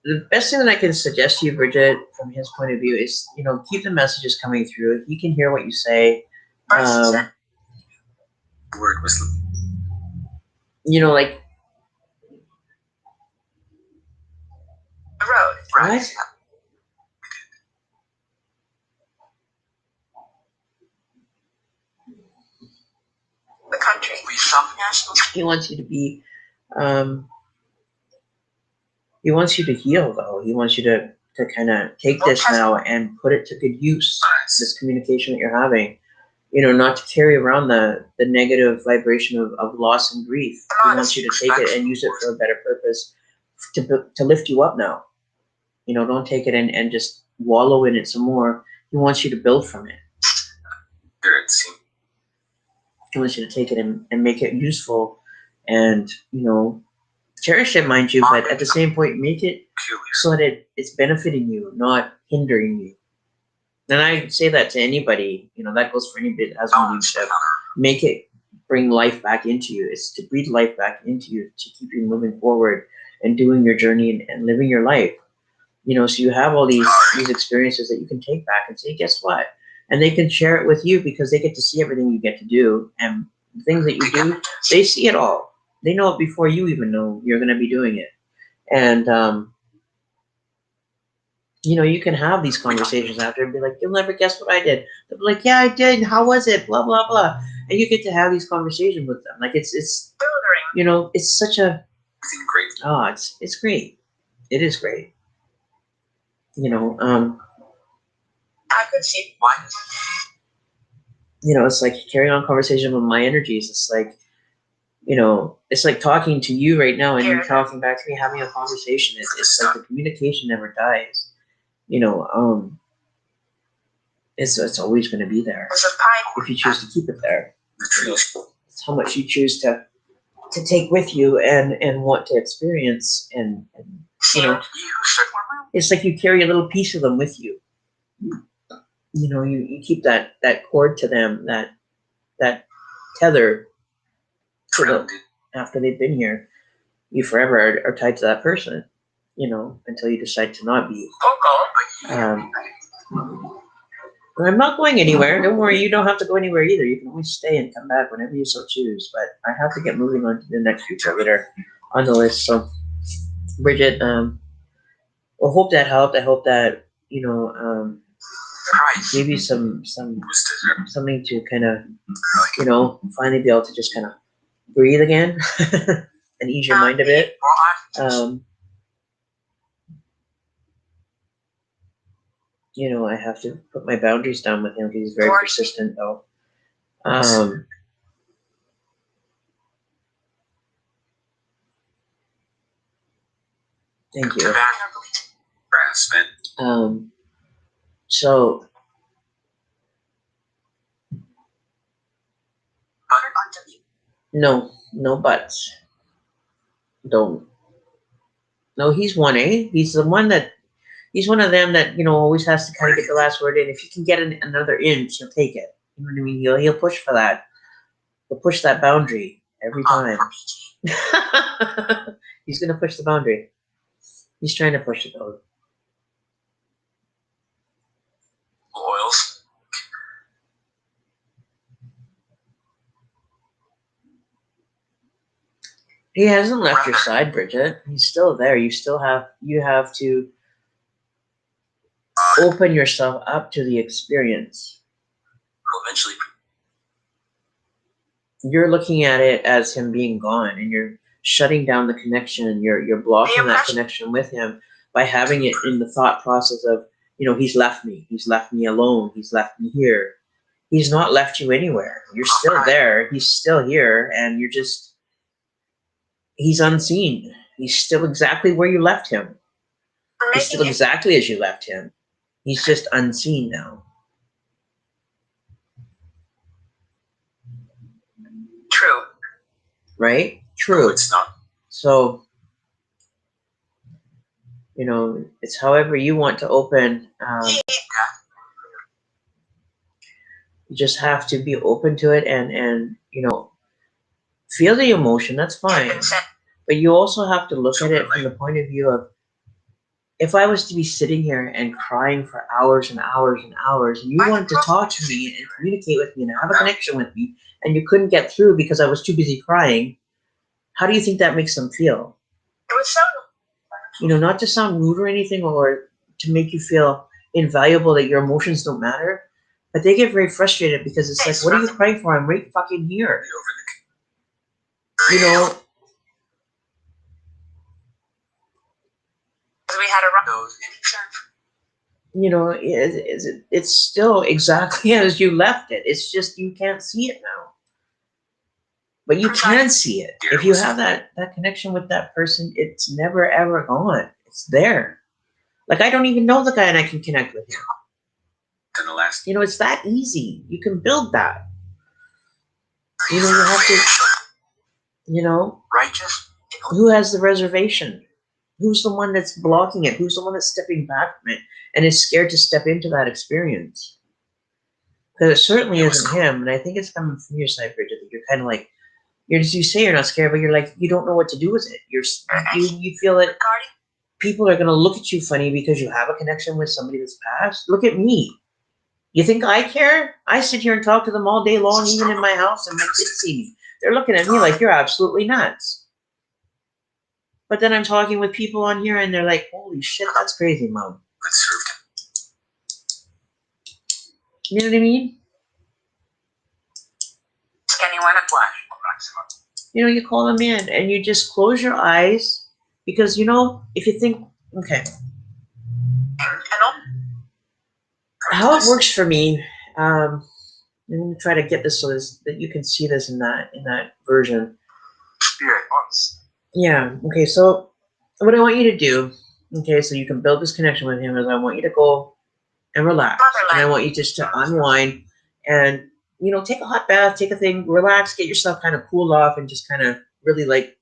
the best thing that I can suggest to you, Bridget, from his point of view, is, you know, keep the messages coming through. He can hear what you say. You know, like, what? The country. He wants you to be, he wants you to heal, though. He wants you to kind of take this now and put it to good use, this communication that you're having. You know, not to carry around the negative vibration of loss and grief. He wants you to take it and use it for a better purpose, to lift you up now. You know, don't take it and just wallow in it some more. He wants you to build from it. He wants you to take it and make it useful, and, you know, cherish it, mind you, but at the same point, make it so that it's benefiting you, not hindering you. And I say that to anybody, you know, that goes for anybody that has mediumship. Make it bring life back into you. It's to breathe life back into you, to keep you moving forward and doing your journey and living your life. You know, so you have all these experiences that you can take back and say, guess what? And they can share it with you, because they get to see everything you get to do, and the things that you do, they see it all. They know it before you even know you're going to be doing it. And, you know, you can have these conversations after and be like, you'll never guess what I did. They'll be like, yeah, I did. How was it? Blah, blah, blah. And you get to have these conversations with them. Like, it's you know, it's such a, it's great. It is great. You know, I could see why. You know, it's like carrying on conversation with my energies. It's like, you know, it's like talking to you right now and you talking back to me, having a conversation. It's like the communication never dies. You know, it's always going to be there if you choose to keep it there. You know, it's how much you choose to take with you and want to experience, and you know, it's like you carry a little piece of them with you. You know, you keep that cord to them, that tether to them after they've been here. you forever are tied to that person, you know, until you decide to not be. I'm not going anywhere. Don't worry, you don't have to go anywhere either. You can always stay and come back whenever you so choose. But I have to get moving on to the next feature that are on the list. So, Bridget, I hope that helped. I hope that, you know, gave you something to kind of, you know, finally be able to just kind of breathe again and ease your mind a bit. You know, I have to put my boundaries down with him because he's very persistent, though. Thank you. So, no buts. Don't. No, he's one, eh? He's the one that, he's one of them that, you know, always has to kind of get the last word in. If you can get another inch, he'll take it. You know what I mean? He'll push for that. He'll push that boundary every time. He's going to push the boundary. He's trying to push it though. Oils. He hasn't left your side, Bridget. He's still there. You have to open yourself up to the experience. Eventually. You're looking at it as him being gone, and you're shutting down the connection. You're blocking that connection with him by having it in the thought process of, you know, he's left me. He's left me alone. He's left me here. He's not left you anywhere. You're still there. He's still here, and you're just, he's unseen. He's still exactly where you left him. He's still exactly as you left him. He's just unseen now. True. Right? True. No, it's not. So, you know, it's however you want to open. You just have to be open to it and you know, feel the emotion. That's fine. But you also have to look at it from the point of view of, if I was to be sitting here and crying for hours and hours and hours, and you wanted to talk to me and communicate with me and have a connection with me, and you couldn't get through because I was too busy crying, how do you think that makes them feel? It would sound, you know, not to sound rude or anything, or to make you feel invaluable that your emotions don't matter, but they get very frustrated because it's like, what are you crying for? I'm right fucking here. You know, we had a run. you know, it's still exactly as you left it. It's just you can't see it now. But you can see it. If you have that connection with that person, it's never ever gone. It's there. Like, I don't even know the guy and I can connect with him. You know, it's that easy. You can build that. You know, you have to, you know, Righteous. who has the reservation? Who's the one that's blocking it? Who's the one that's stepping back from it and is scared to step into that experience? Because it certainly isn't him. And I think it's coming from your side, Bridget, that you're kind of like, you say you're not scared, but you're like, you don't know what to do with it. You feel that people are going to look at you funny because you have a connection with somebody that's passed. Look at me. You think I care? I sit here and talk to them all day long, even in my house, and my kids see me. They're looking at me like, you're absolutely nuts. But then I'm talking with people on here, and they're like, holy shit, that's crazy, Mom. You know what I mean? You know, you call them in, and you just close your eyes, because, you know, if you think, okay. How it works for me, I'm going to try to get this so that you can see this in that version. Yeah, okay, so what I want you to do, okay, so you can build this connection with him, is I want you to go and relax. And I want you just to unwind and, you know, take a hot bath, take a thing, relax, get yourself kind of cooled off and just kind of really like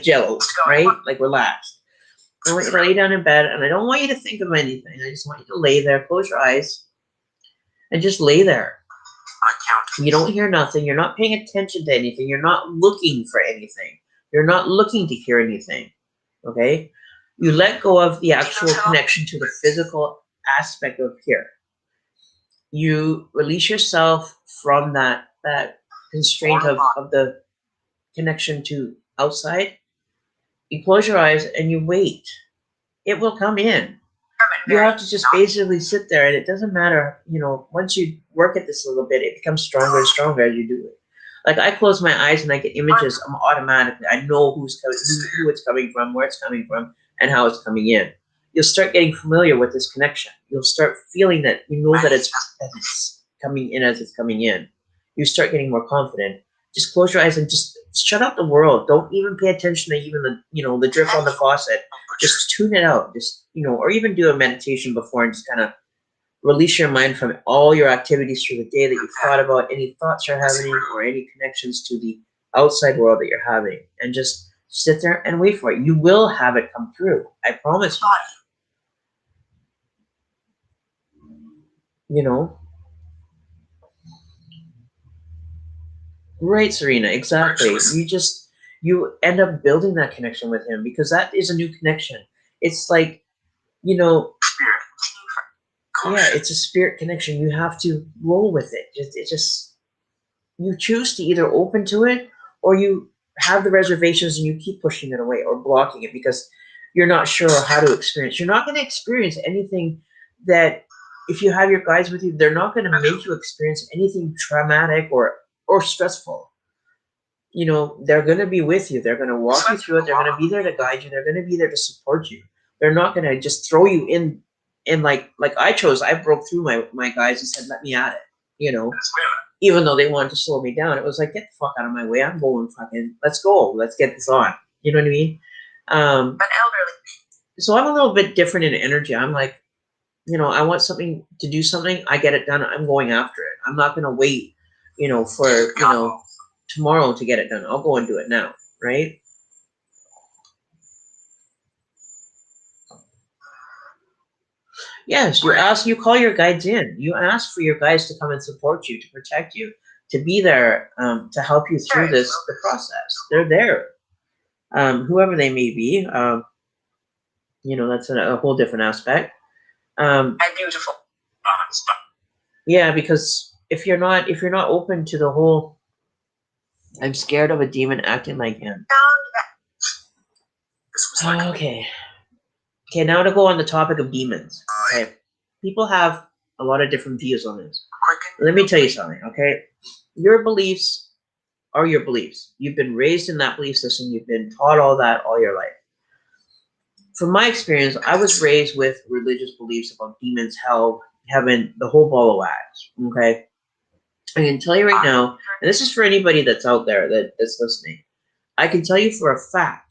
Jello, right? Like relaxed. I want you to lay down in bed, and I don't want you to think of anything. I just want you to lay there, close your eyes, and just lay there. You don't hear nothing. You're not paying attention to anything. You're not looking for anything. You're not looking to hear anything. Okay? You let go of the actual connection to the physical aspect of here. You release yourself from that constraint of the connection to outside. You close your eyes and you wait. It will come in. You have to just basically sit there, and it doesn't matter, once you work at this a little bit, it becomes stronger and stronger as you do it. Like, I close my eyes and I get images, I'm automatically, I know who it's coming from, where it's coming from, and how it's coming in. You'll start getting familiar with this connection. You'll start feeling that that it's coming in as it's coming in. You start getting more confident. Just close your eyes and just shut out the world. Don't even pay attention to even the drip on the faucet. Just tune it out. Just, or even do a meditation before and just kind of release your mind from all your activities through the day that you've thought about, any thoughts you're having, or any connections to the outside world that you're having. And just sit there and wait for it. You will have it come through. I promise you. Right, Serena, exactly. You end up building that connection with him because that is a new connection. It's like, yeah, it's a spirit connection. You have to roll with it. You choose to either open to it or you have the reservations and you keep pushing it away or blocking it because you're not sure how to experience. You're not going to experience anything that, if you have your guides with you, they're not going to make you experience anything traumatic or stressful. They're going to be with you. They're going to walk you through it. They're going to be there to guide you. They're going to be there to support you. They're not going to just throw you in like I broke through my guides and said, let me at it, even though they wanted to slow me down. It was like, get the fuck out of my way. I'm going fucking, let's go. Let's get this on. You know what I mean? So I'm a little bit different in energy. I'm like, I want something to do something. I get it done. I'm going after it. I'm not going to wait, for, tomorrow to get it done. I'll go and do it now. Right? Yes, you call your guides in. You ask for your guides to come and support you, to protect you, to be there, to help you through the process. They're there. Whoever they may be, that's a whole different aspect. Beautiful. Yeah, because if you're not open to the whole, I'm scared of a demon acting like him. Okay. Okay, now to go on the topic of demons. Okay. People have a lot of different views on this. Let me tell you something, okay? Your beliefs are your beliefs. You've been raised in that belief system. You've been taught all that all your life. From my experience, I was raised with religious beliefs about demons, hell, heaven, the whole ball of wax, okay? I can tell you right now, and this is for anybody that's out there that's listening, I can tell you for a fact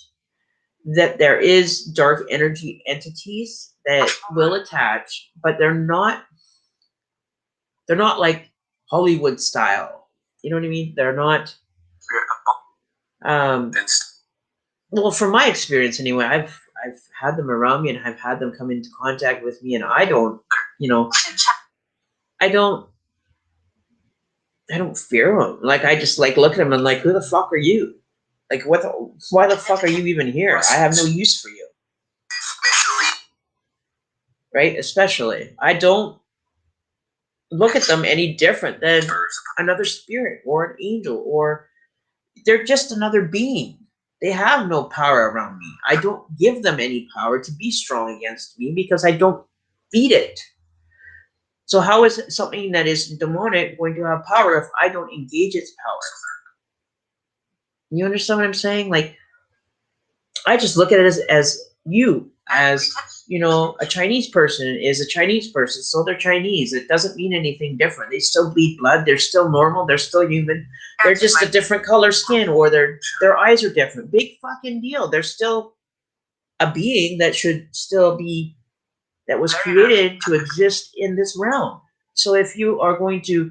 that there is dark energy entities that will attach, but they're not like Hollywood style. You know what I mean? They're not. Well, from my experience anyway, I've had them around me and I've had them come into contact with me, and I don't fear them. Like, I just look at them and like, who the fuck are you? Like, why the fuck are you even here? I have no use for you. Right? Especially. I don't look at them any different than another spirit or an angel, or they're just another being. They have no power around me. I don't give them any power to be strong against me because I don't feed it. So how is something that is demonic going to have power if I don't engage its power? You understand what I'm saying? Like, I just look at it as you, as, a Chinese person is a Chinese person, so they're Chinese. It doesn't mean anything different. They still bleed blood. They're still normal. They're still human. They're just a different color skin, or their eyes are different. Big fucking deal. They're still a being that should still be, that was created to exist in this realm. So if you are going to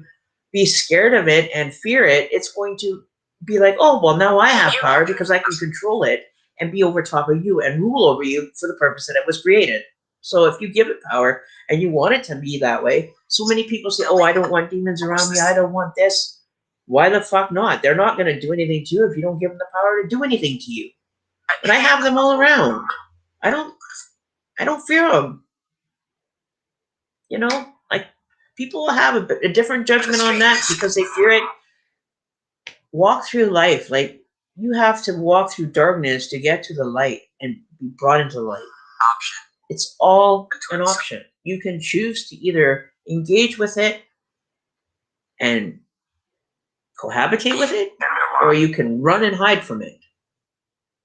be scared of it and fear it, it's going to be like, oh, well, now I have power because I can control it and be over top of you and rule over you for the purpose that it was created. So if you give it power and you want it to be that way, so many people say, oh, I don't want demons around me. I don't want this. Why the fuck not? They're not going to do anything to you if you don't give them the power to do anything to you. And I have them all around. I don't fear them. You know, like people will have a different judgment on that because they fear it. Walk through life like you have to walk through darkness to get to the light and be brought into light. Option. It's all an option. You can choose to either engage with it and cohabitate with it, or you can run and hide from it.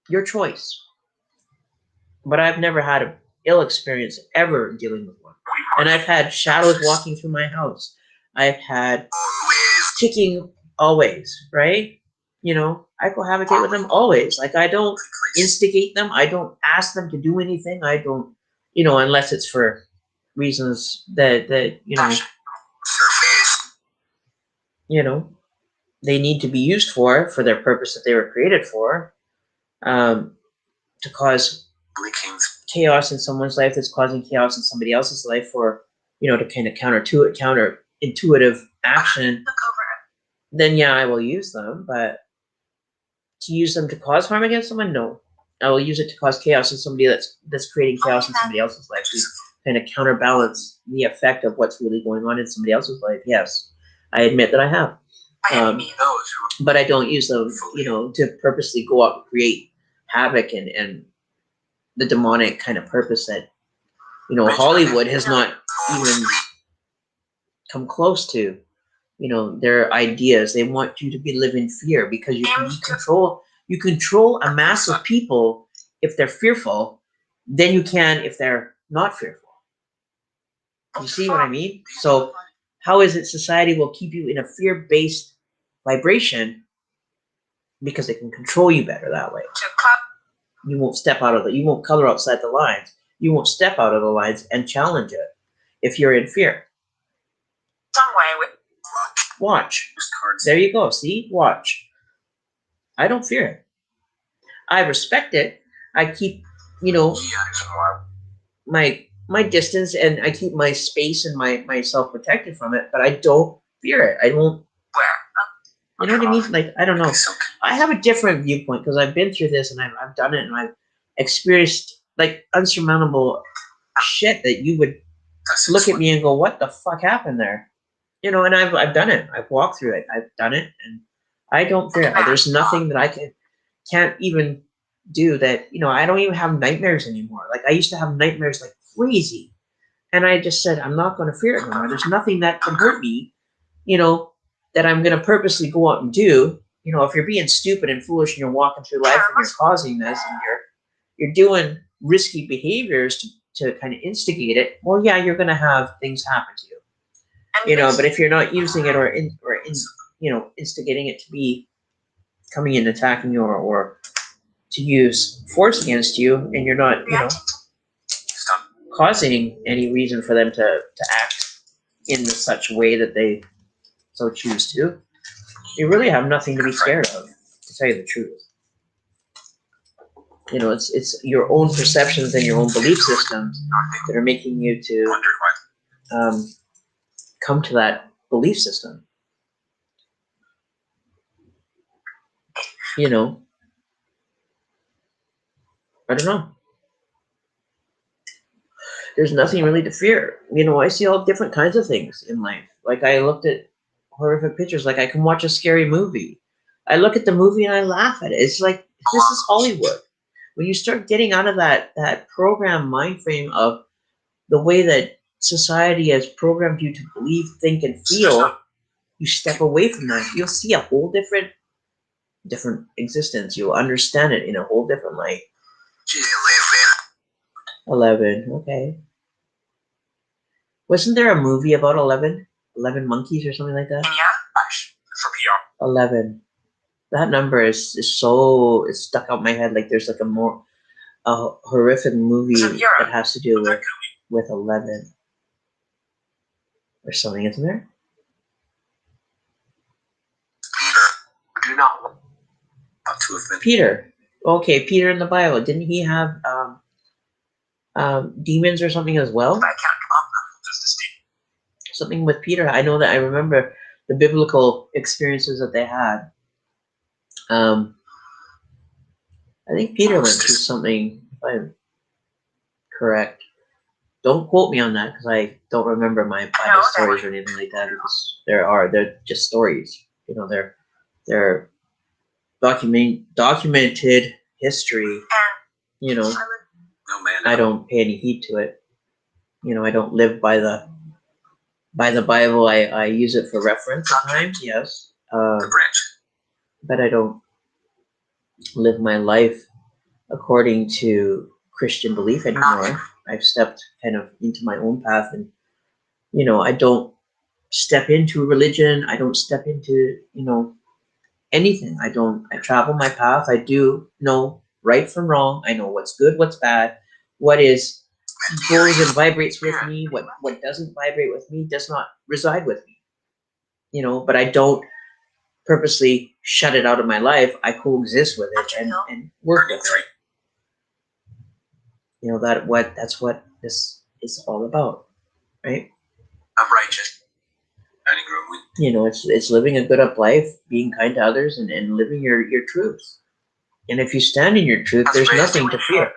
Your choice. But I've never had an ill experience ever dealing with one. And I've had shadows walking through my house. I've had ticking always, right? You know, I cohabitate with them always. Like, I don't instigate them. I don't ask them to do anything. I don't, you know, unless it's for reasons that you know, they need to be used for their purpose that they were created for, to cause chaos in someone's life that's causing chaos in somebody else's life, or, you know, to kind of counterintuitive action, then yeah, I will use them. But to use them to cause harm against someone, no. I will use it to cause chaos in somebody that's creating chaos in somebody else's life, to kind of counterbalance the effect of what's really going on in somebody else's life. Yes, I admit that I have. But I don't use them, you know, to purposely go out and create havoc and the demonic kind of purpose that, you know, Hollywood has not even come close to. You know, their ideas. They want you to live in fear because you control a mass of people if they're fearful, then you can if they're not fearful. You see what I mean? So how is it society will keep you in a fear-based vibration? Because they can control you better that way. You won't you won't color outside the lines. You won't step out of the lines and challenge it if you're in fear. Watch. There you go. See? Watch. I don't fear it. I respect it. I keep, you know, my distance, and I keep my space and myself protected from it, but I don't fear it. I don't. You know what I mean? Like, I don't know. I have a different viewpoint because I've been through this and I've done it, and I've experienced like unsurmountable shit that you would look at me and go, "What the fuck happened there?" You know, and I've done it. I've walked through it. I've done it, and I don't fear it. There's nothing that I can't even do that. You know, I don't even have nightmares anymore. Like, I used to have nightmares like crazy, and I just said, I'm not going to fear it anymore. There's nothing that can hurt me, you know, that I'm going to purposely go out and do. You know, if you're being stupid and foolish and you're walking through life and you're causing this and you're doing risky behaviors to kind of instigate it, well, yeah, you're going to have things happen to you. You know, but if you're not using it or you know, instigating it to be coming in, attacking you, or to use force against you, and you're not, you know, causing any reason for them to act in such a way that they so choose to, you really have nothing to be scared of, to tell you the truth. You know, it's your own perceptions and your own belief systems that are making you to come to that belief system. You know, I don't know. There's nothing really to fear. You know, I see all different kinds of things in life. Like, I looked at horrific pictures. Like, I can watch a scary movie. I look at the movie and I laugh at it. It's like, this is Hollywood. When you start getting out of that program mind frame of the way that society has programmed you to believe, think, and feel, you step away from that. You'll see a whole different existence. You'll understand it in a whole different light. 11, okay. Wasn't there a movie about 11? 11 monkeys or something like that? 11. That number is so, it's stuck out my head. Like, there's like a horrific movie that has to do with 11 or something, isn't there? Peter. Okay, Peter in the Bible. Didn't he have demons or something as well? Something with Peter. I know that I remember the biblical experiences that they had. I think Peter went through something, if I'm correct. Don't quote me on that because I don't remember my Bible stories or anything like that, because they're just stories. You know, they're documented history. You know, I don't pay any heed to it. You know, I don't live by the Bible. I use it for reference at times, yes. But I don't live my life according to Christian belief anymore. I've stepped kind of into my own path, and you know, I don't step into religion. I don't step into, you know, anything. I travel my path. I do know right from wrong. I know what's good, what's bad, what is goes and vibrates with me, what doesn't vibrate with me does not reside with me. You know, but I don't purposely shut it out of my life. I coexist with it and work with it. You know, that's what this is all about, right? I'm righteous. You know, it's living a good up life, being kind to others, and living your truths. And if you stand in your truth, there's nothing to fear.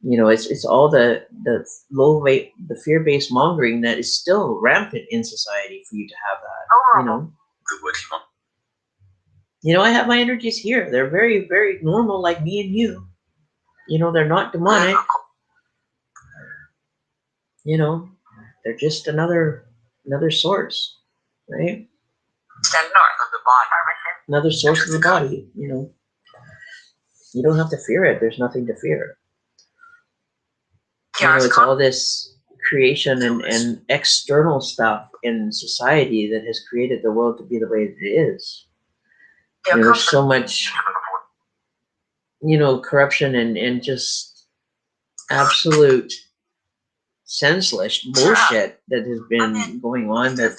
You know, it's all the the fear-based mongering that is still rampant in society for you to have that. You know. You know, I have my energies here. They're very, very normal, like me and you. You know, they're not demonic. You know, they're just another source, right? Another source of the body, you know. You don't have to fear it. There's nothing to fear. You know, it's all this creation and external stuff in society that has created the world to be the way it is. You know, there's so much, you know, corruption and just absolute senseless bullshit that has been going on. That,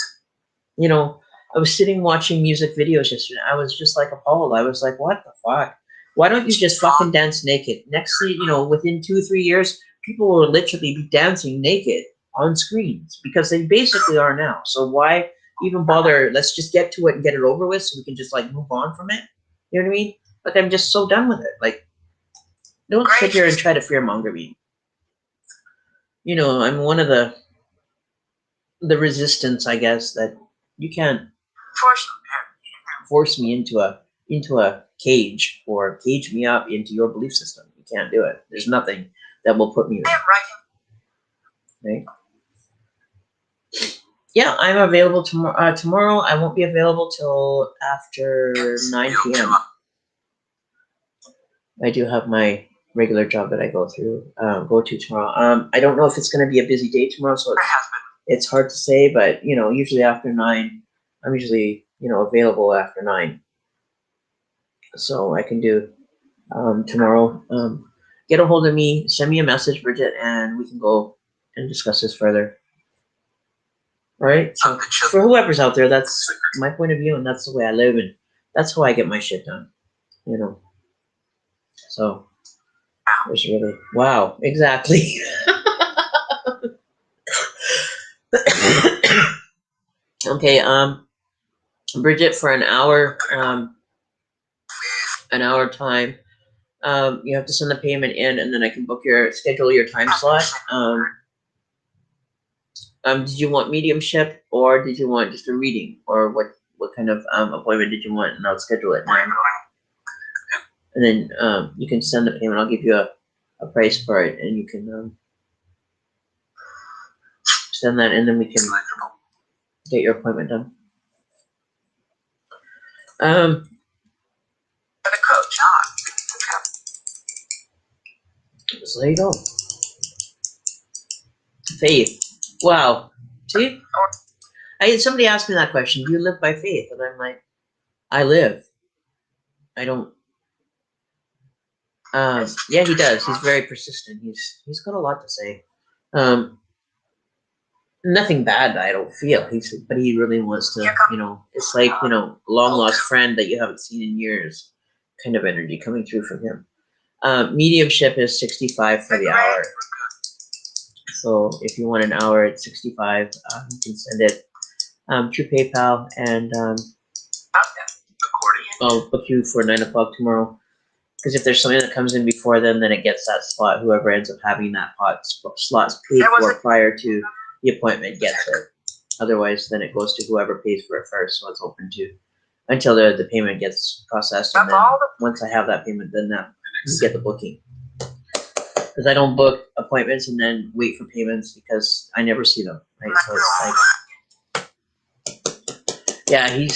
you know, I was sitting watching music videos yesterday. I was just like appalled. I was like, what the fuck? Why don't you just fucking dance naked? Next thing, you know, within 2-3 years, people will literally be dancing naked on screens because they basically are now. So why even bother? Let's just get to it and get it over with so we can just like move on from it. You know what I mean? Like, I'm just so done with it. Like, don't sit here and try to fearmonger me. You know, I'm one of the resistance, I guess, that you can't force me into a cage or cage me up into your belief system. You can't do it. There's nothing that will put me there. Right? Yeah, I'm available tomorrow. Tomorrow I won't be available till after 9 p.m. I do have my regular job that I go to tomorrow. I don't know if it's going to be a busy day tomorrow, so it's hard to say. But you know, usually after 9, I'm usually, you know, available after 9, so I can do tomorrow. Get a hold of me, send me a message, Bridget, and we can go and discuss this further. All right. So for whoever's out there, that's my point of view, and that's the way I live, and that's how I get my shit done. You know. So there's really exactly. Okay. Bridget, for an hour time, you have to send the payment in, and then I can schedule your time slot. Did you want mediumship, or did you want just a reading, or what kind of appointment did you want? And I'll schedule it now. And then you can send the payment. I'll give you a price for it, and you can send that, and then we can get your appointment done. So there you go. Faith. Wow. See? Somebody asked me that question. Do you live by faith? And I'm like, I live. I don't. Yeah, he does. He's very persistent. He's got a lot to say. Nothing bad, I don't feel. But he really wants to, you know, it's like, you know, a long lost friend that you haven't seen in years kind of energy coming through from him. Mediumship is $65 for the hour. So if you want an hour at $65, you can send it through PayPal, and Accordion. I'll book you for 9 o'clock tomorrow. Because if there's something that comes in before then it gets that slot. Whoever ends up having that slot's paid for prior to the appointment gets it. Otherwise, then it goes to whoever pays for it first. So it's open to until the payment gets processed. And then once I have that payment, then you get the booking. Because I don't book appointments and then wait for payments because I never see them. Right? So it's like, yeah, he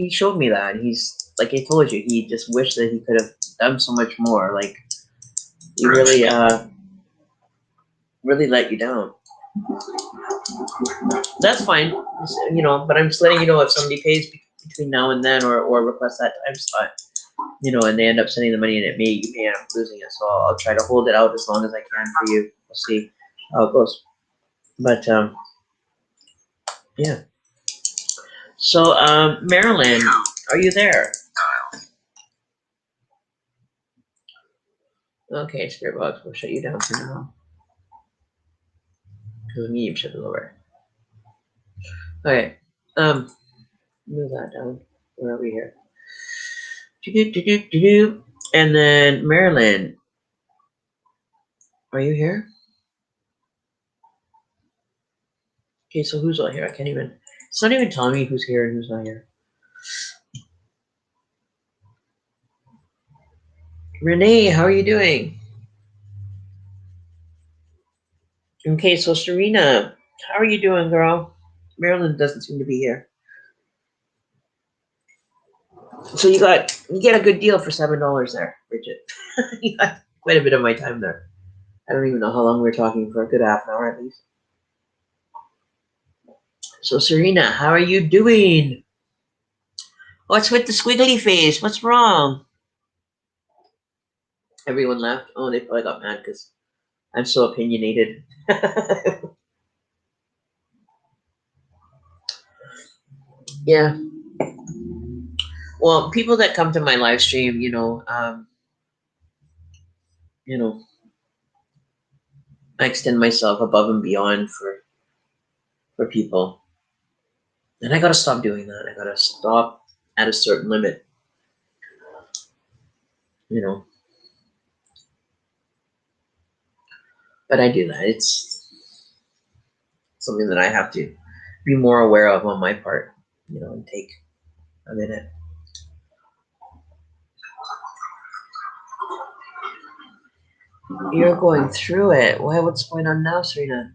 showed me that. He's like I told you, he just wished that he could have done so much more. Like he really let you down. That's fine, you know. But I'm just letting you know if somebody pays between now and then, or requests that time slot, you know, and they end up sending the money, and you may end up losing it. So I'll try to hold it out as long as I can for you. We'll see how it goes. But yeah. So Marilyn, are you there? Okay, Spirit Box, we'll shut you down for now. Because we need to shut it over. Okay, move that down. Where are we here? And then Marilyn, are you here? Okay, so who's not here? I can't even. It's not even telling me who's here and who's not here. Renee, how are you doing? Okay, so Serena, how are you doing, girl? Marilyn doesn't seem to be here. So you get a good deal for $7 there, Bridget. You got quite a bit of my time there. I don't even know how long we're talking for. A good half an hour at least. So Serena, how are you doing? What's with the squiggly face? What's wrong? Everyone left. Oh, they probably got mad because I'm so opinionated. Yeah. Well, people that come to my live stream, you know, I extend myself above and beyond for people, and I gotta stop doing that. I gotta stop at a certain limit, you know. But I do that. It's something that I have to be more aware of on my part, you know, and take a minute. You're going through it. What's going on now, Serena?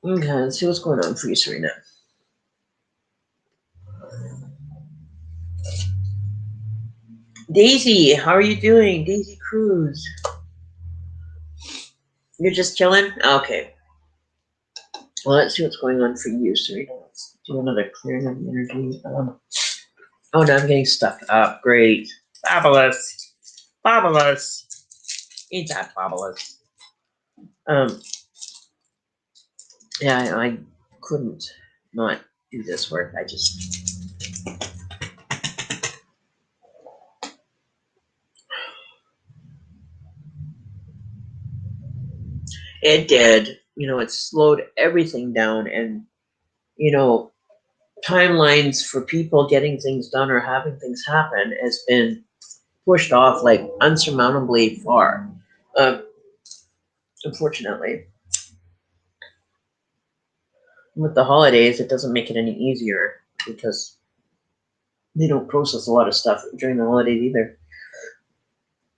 Okay, let's see what's going on for you, Serena. Daisy, how are you doing? Daisy Cruz. You're just chilling? Okay. Well, let's see what's going on for you, Serena. Let's do another clearing of the energy. Oh, no, I'm getting stuck up. Great. Fabulous. Fabulous. Ain't that fabulous? Yeah, I couldn't not do this work. I just... It did. You know, it slowed everything down, and, you know, timelines for people getting things done or having things happen has been pushed off like unsurmountably far. Unfortunately. With the holidays, it doesn't make it any easier because they don't process a lot of stuff during the holidays either.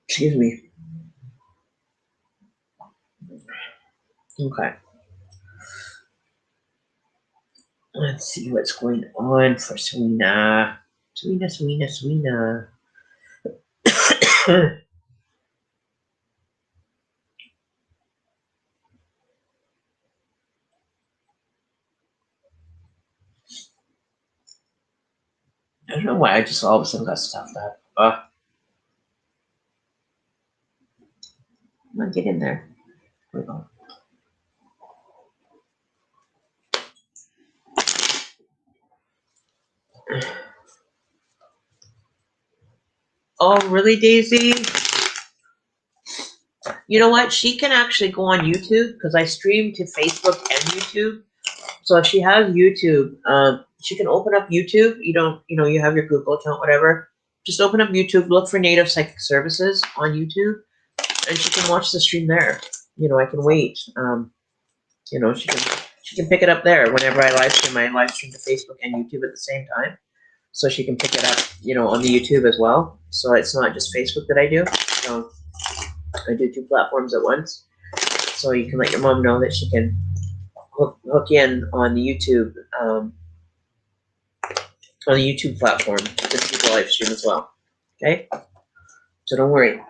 Excuse me. Okay. Let's see what's going on for Serena. Serena. I don't know why I just all of a sudden got stuffed up. Come on, get in there. Here we go. Oh, really, Daisy? You know what? She can actually go on YouTube because I stream to Facebook and YouTube. So if she has YouTube, she can open up YouTube. You have your Google account, whatever. Just open up YouTube, look for Native Psychic Services on YouTube, and she can watch the stream there. I can wait. She can pick it up there whenever I live stream. I live stream to Facebook and YouTube at the same time, so she can pick it up, on the YouTube as well. So it's not just Facebook that I do. So I do 2 platforms at once. So you can let your mom know that she can hook in on the YouTube platform to see the live stream as well. Okay, so don't worry.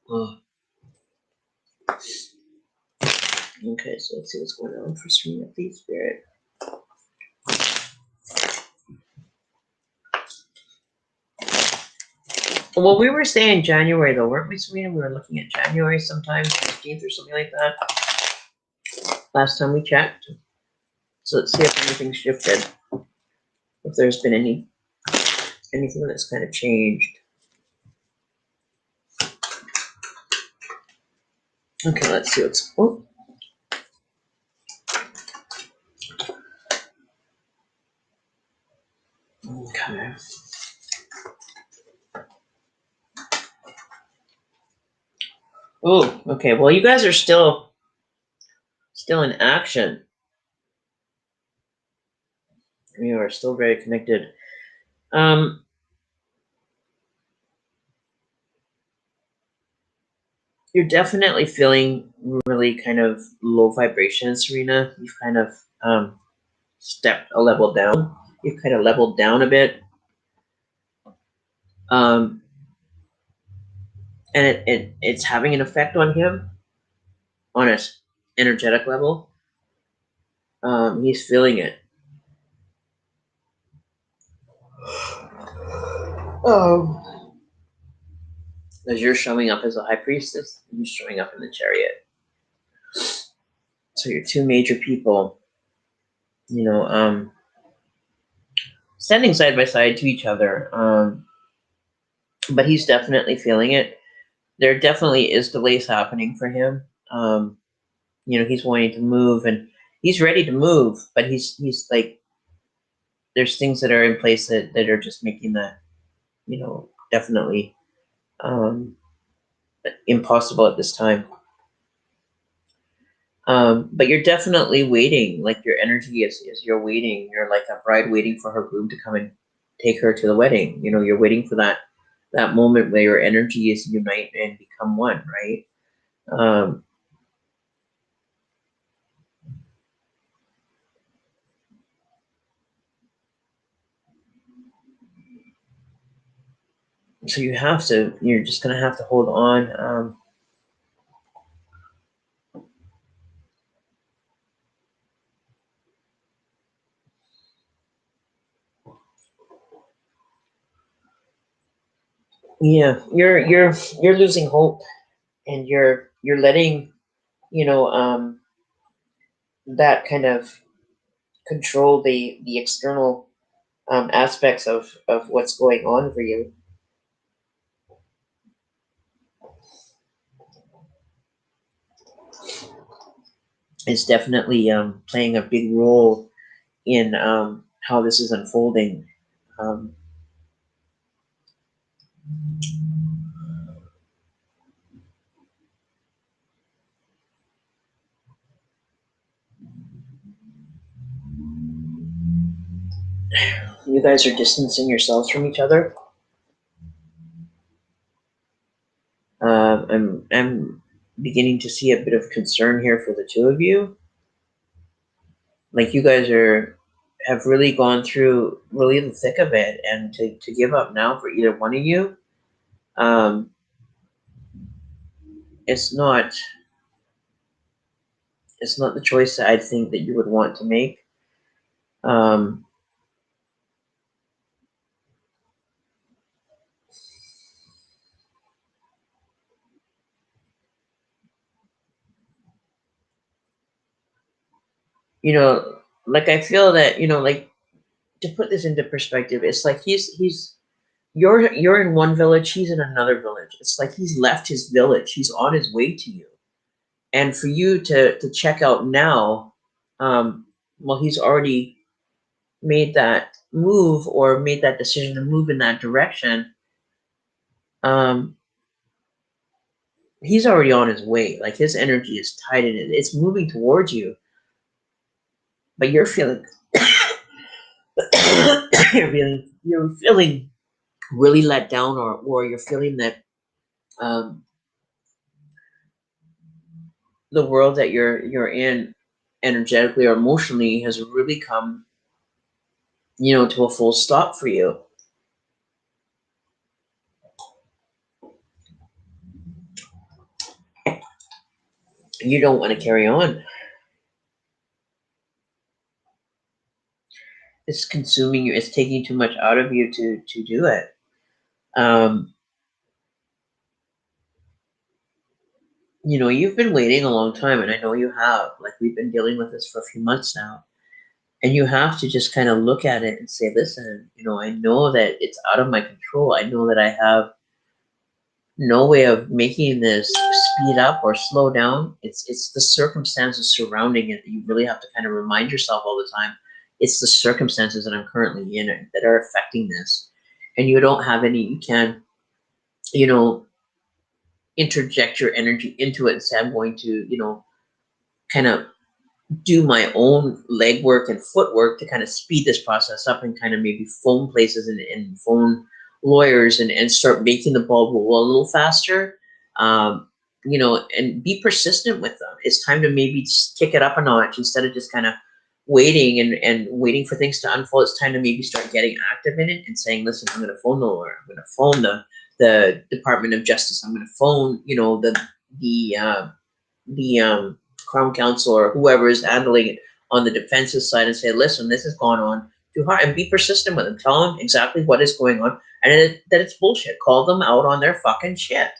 Oh. Okay, so let's see what's going on for Serena, please, Spirit. Well, we were saying January, though, weren't we, Serena? We were looking at January sometime, 15th or something like that. Last time we checked. So let's see if anything's shifted. If there's been anything that's kind of changed. Okay, let's see what's... Oh. Okay. Oh, okay. Well, you guys are still in action. You are still very connected. You're definitely feeling really kind of low vibration, Serena. You've kind of stepped a level down. You've kind of leveled down a bit. And it's having an effect on him on a energetic level. He's feeling it. As you're showing up as a high priestess, he's showing up in the chariot. So you're 2 major people, standing side by side to each other. But he's definitely feeling it. There definitely is delays happening for him. He's wanting to move and he's ready to move, but he's like, there's things that are in place that are just making that, definitely impossible at this time. But you're definitely waiting, like your energy is you're waiting. You're like a bride waiting for her groom to come and take her to the wedding. You're waiting for that moment where your energy is unite and become one, right? So you're just going to have to hold on. Yeah, you're losing hope, and you're letting, that kind of control the external aspects of what's going on for you. It's definitely playing a big role in how this is unfolding. You guys are distancing yourselves from each other. I'm beginning to see a bit of concern here for the 2 of you. Like you guys have really gone through really the thick of it, and to give up now for either one of you, it's not the choice that I think that you would want to make. like I feel that, you know, like to put this into perspective, it's like you're in one village, he's in another village. It's like he's left his village, he's on his way to you. And for you to check out now, well, he's already made that move or made that decision to move in that direction. He's already on his way. Like his energy is tied in it. It's moving towards you. But you're feeling you're feeling really let down, or you're feeling that the world that you're in energetically or emotionally has really come, you know, to a full stop for you. You don't want to carry on. It's consuming you. It's taking too much out of you to do it. You know, you've been waiting a long time, and I know you have. Like, we've been dealing with this for a few months now. And you have to just kind of look at it and say, listen, you know, I know that it's out of my control. I know that I have no way of making this speed up or slow down. It's the circumstances surrounding it that you really have to kind of remind yourself all the time. It's the circumstances that I'm currently in that are affecting this. And you don't have any, you can, you know, interject your energy into it and say, I'm going to, you know, kind of do my own legwork and footwork to kind of speed this process up and kind of maybe phone places and phone lawyers and start making the ball roll a little faster. You know, and be persistent with them. It's time to maybe just kick it up a notch instead of just kind of waiting and waiting for things to unfold. It's time to maybe start getting active in it and saying, listen, I'm going to phone the lawyer. I'm going to phone the Department of Justice. I'm going to phone, you know, the Crown Counsel or whoever is handling it on the defensive side and say, listen, this has gone on too hard, and be persistent with them. Tell them exactly what is going on and that it's bullshit. Call them out on their fucking shit.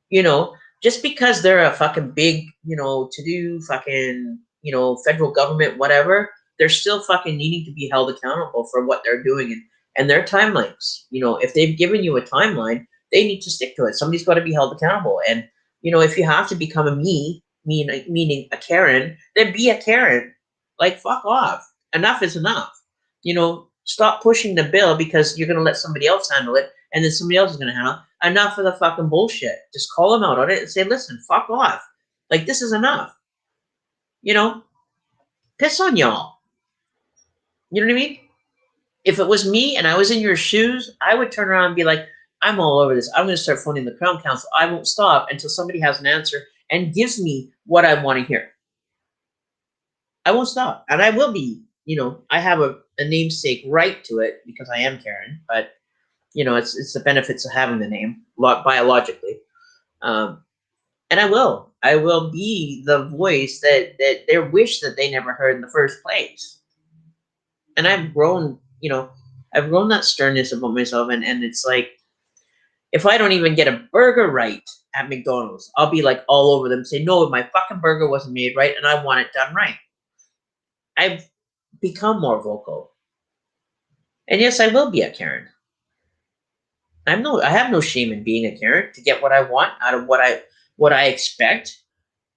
You know, just because they're a fucking big, you know, to-do fucking, you know, federal government, whatever, they're still fucking needing to be held accountable for what they're doing and their timelines. You know, if they've given you a timeline, they need to stick to it. Somebody's got to be held accountable. And, you know, if you have to become a meaning a Karen, then be a Karen. Like, fuck off. Enough is enough. You know, stop pushing the bill because you're going to let somebody else handle it, and then somebody else is going to handle it. Enough of the fucking bullshit. Just call them out on it and say, listen, fuck off. Like, this is enough. You know, piss on y'all. You know what I mean? If it was me and I was in your shoes, I would turn around and be like, I'm all over this. I'm going to start phoning the Crown Counsel. I won't stop until somebody has an answer and gives me what I want to hear. I won't stop. And I will be, you know, I have a namesake right to it because I am Karen, but, you know, it's the benefits of having the name biologically. And I will be the voice that they wish that they never heard in the first place. And I've grown, you know, I've grown that sternness about myself. And it's like, if I don't even get a burger right at McDonald's, I'll be like all over them, say, no, my fucking burger wasn't made right and I want it done right. I've become more vocal. And yes, I will be a Karen. I have no shame in being a Karen to get what I want out of what I expect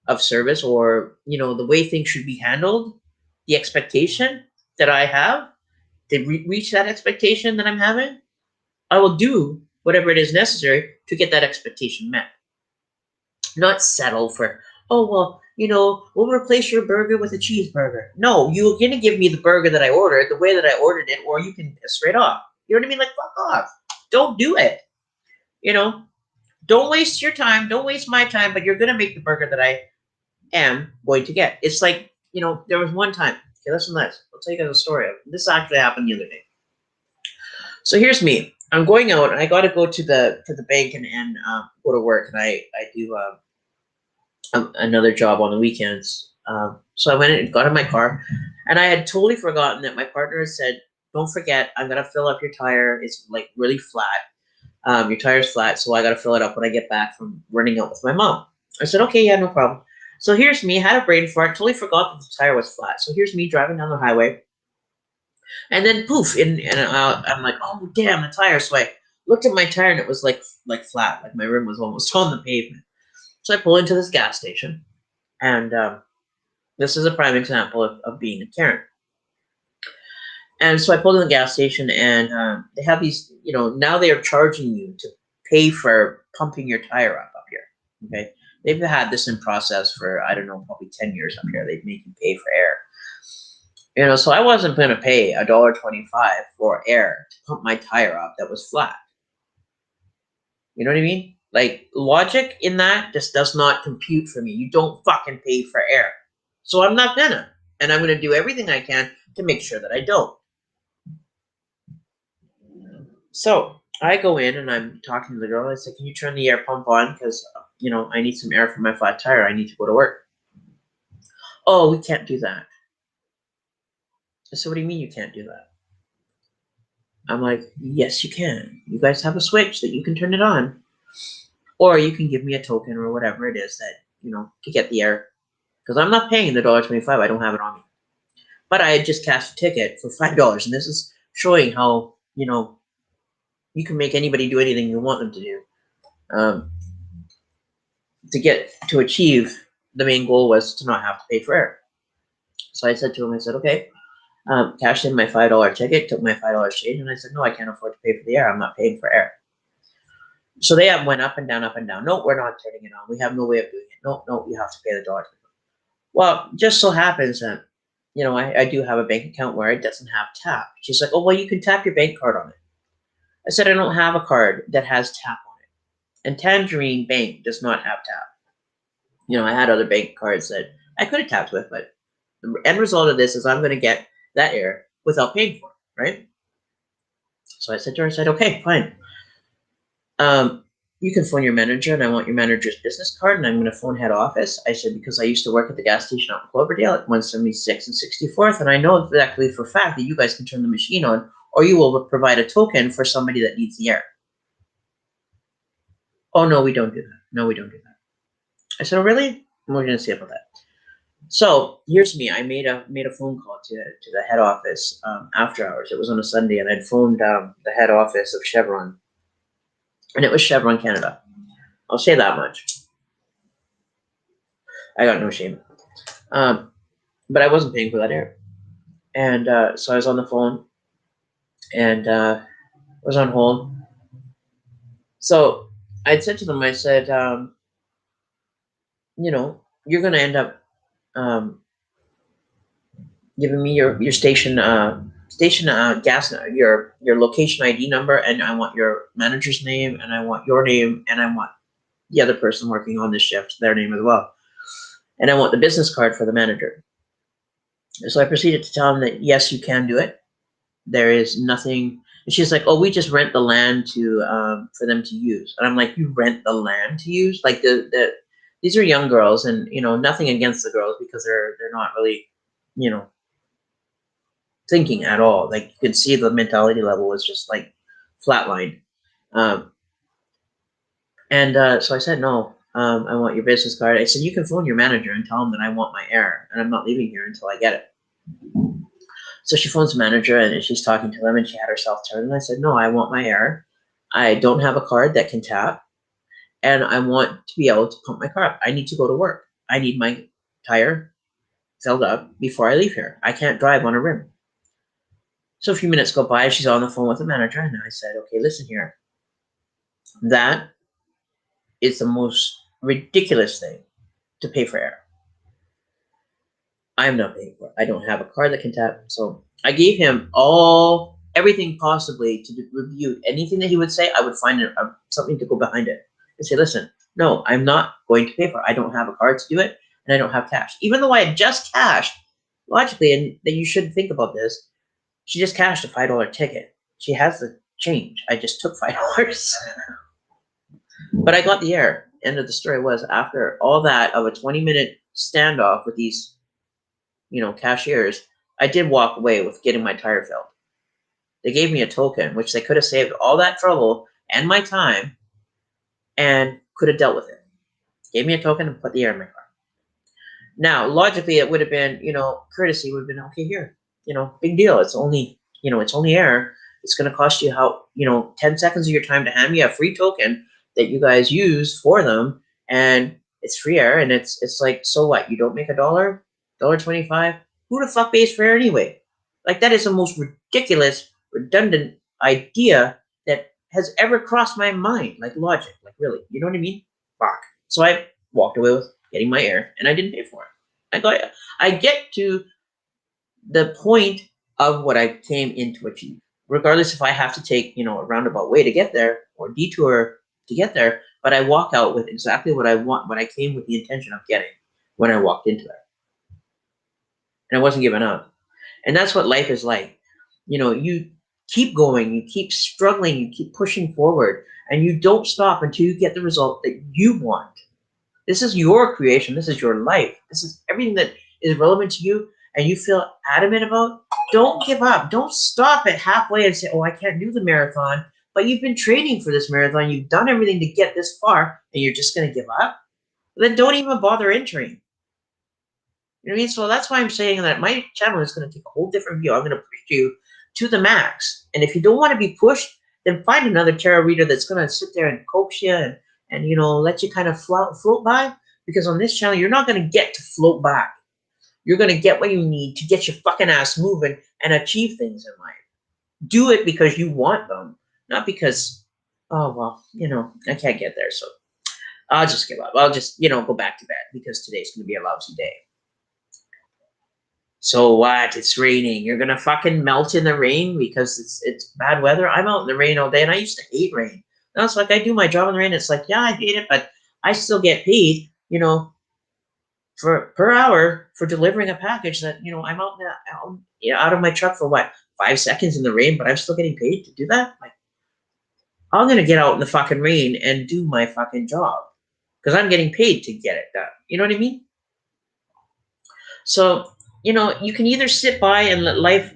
of service, or, you know, the way things should be handled, the expectation that I have to reach that expectation that I'm having. I will do whatever it is necessary to get that expectation met. Not settle for, oh, well, you know, we'll replace your burger with a cheeseburger. No, you're going to give me the burger that I ordered, the way that I ordered it, or you can straight off. You know what I mean? Like, fuck off. Don't do it. You know, don't waste your time. Don't waste my time, but you're going to make the burger that I am going to get. It's like, you know, there was one time. Okay, listen to this. I'll tell you guys a story. This actually happened the other day. So here's me. I'm going out, and I got to go to the bank and go to work, and I do another job on the weekends. So I went and got in my car, and I had totally forgotten that my partner had said, don't forget, I'm going to fill up your tire. It's like really flat. Your tire's flat, so I got to fill it up when I get back from running out with my mom. I said, okay, yeah, no problem. So here's me, had a brain fart, totally forgot that the tire was flat. So here's me driving down the highway, and then poof, I'm like, oh damn, the tire. So I looked at my tire, and it was like flat, like my rim was almost on the pavement. So I pull into this gas station, and this is a prime example of being a Karen. And so I pulled in the gas station, and they have these, now they are charging you to pay for pumping your tire up here. Okay. They've had this in process for, I don't know, probably 10 years up here. They've made you pay for air. So I wasn't going to pay $1.25 for air to pump my tire up that was flat. You know what I mean? Like, logic in that just does not compute for me. You don't fucking pay for air. So I'm not gonna. And I'm going to do everything I can to make sure that I don't. So I go in and I'm talking to the girl. I said, can you turn the air pump on? Because, I need some air for my flat tire. I need to go to work. Oh, we can't do that. I said, what do you mean you can't do that? I'm like, yes, you can. You guys have a switch that you can turn it on. Or you can give me a token or whatever it is that, to get the air. Because I'm not paying the $1.25. I don't have it on me. But I had just cashed a ticket for $5. And this is showing how, you can make anybody do anything you want them to do. To achieve the main goal was to not have to pay for air. So I said to him, I said, okay, cashed in my $5 ticket, took my $5 change, and I said, no, I can't afford to pay for the air. I'm not paying for air. So they went up and down, up and down. No, we're not turning it on. We have no way of doing it. No, you have to pay the $1. Well, just so happens that, I do have a bank account where it doesn't have tap. She's like, oh, well, you can tap your bank card on it. I said, I don't have a card that has tap on it. And Tangerine Bank does not have tap. I had other bank cards that I could have tapped with, but the end result of this is I'm going to get that air without paying for it, right? So I said to her, okay, fine. You can phone your manager, and I want your manager's business card, and I'm going to phone head office. I said, because I used to work at the gas station out in Cloverdale at 176 and 64th, and I know exactly for a fact that you guys can turn the machine on, or you will provide a token for somebody that needs the air. Oh, no, we don't do that. No, we don't do that. I said, oh, really? What are we going to say about that? So here's me. I made a phone call to the head office after hours. It was on a Sunday, and I'd phoned the head office of Chevron. And it was Chevron Canada. I'll say that much. I got no shame. But I wasn't paying for that air. And so I was on the phone. And was on hold. So I'd said to them, I said, you're going to end up giving me your station gas, your location ID number, and I want your manager's name, and I want your name, and I want the other person working on this shift, their name as well, and I want the business card for the manager. So I proceeded to tell him that yes, you can do it. There is nothing. And she's like, oh, we just rent the land for them to use. And I'm like, you rent the land to use? Like these are young girls, and nothing against the girls, because they're not really, thinking at all. Like, you could see the mentality level was just like flatlined. So I said, no, I want your business card. I said, you can phone your manager and tell him that I want my air, and I'm not leaving here until I get it. So she phones the manager, and she's talking to them, and she had herself turned, and I said, no, I want my air. I don't have a card that can tap, and I want to be able to pump my car up. I need to go to work. I need my tire filled up before I leave here. I can't drive on a rim. So a few minutes go by, she's on the phone with the manager, and I said, okay, listen here. That is the most ridiculous thing to pay for air. I'm not paying for it. I don't have a card that can tap. So I gave him everything possibly to review. Anything that he would say, I would find something to go behind it and say, listen, no, I'm not going to pay for it. I don't have a card to do it, and I don't have cash. Even though I had just cashed, logically, and that you should think about this, she just cashed a $5 ticket. She has the change. I just took $5. But I got the air. End of the story was, after all that of a 20-minute standoff with these, cashiers, I did walk away with getting my tire filled. They gave me a token, which they could have saved all that trouble and my time and could have dealt with it. Gave me a token and put the air in my car. Now, logically, it would have been, courtesy would have been, okay, here, big deal. It's only, it's only air. It's going to cost you 10 seconds of your time to hand me a free token that you guys use for them. And it's free air. And it's like, so what? You don't make $1.25? Who the fuck pays for air anyway? Like, that is the most ridiculous, redundant idea that has ever crossed my mind. Like, logic. Like, really. You know what I mean? Fuck. So I walked away with getting my air, and I didn't pay for it. I get to the point of what I came in to achieve, regardless if I have to take, a roundabout way to get there or detour to get there, but I walk out with exactly what I want, what I came with the intention of getting when I walked into it. And I wasn't giving up. And that's what life is like. You keep going, you keep struggling, you keep pushing forward, and you don't stop until you get the result that you want. This is your creation. This is your life. This is everything that is relevant to you and you feel adamant about. Don't give up. Don't stop at halfway and say, oh, I can't do the marathon. But you've been training for this marathon. You've done everything to get this far and you're just going to give up? Then don't even bother entering. You know what I mean? So that's why I'm saying that my channel is going to take a whole different view. I'm going to push you to the max. And if you don't want to be pushed, then find another tarot reader that's going to sit there and coax you and let you kind of float by. Because on this channel, you're not going to get to float by. You're going to get what you need to get your fucking ass moving and achieve things in life. Do it because you want them, not because, oh, well, I can't get there, so I'll just give up. I'll just, go back to bed because today's going to be a lousy day. So what? It's raining. You're going to fucking melt in the rain because it's bad weather? I'm out in the rain all day, and I used to hate rain. Now it's like I do my job in the rain. It's like, yeah, I hate it, but I still get paid, for per hour for delivering a package that, I'm out of my truck for what, 5 seconds in the rain, but I'm still getting paid to do that? Like, I'm going to get out in the fucking rain and do my fucking job because I'm getting paid to get it done. You know what I mean? So, you can either sit by and let life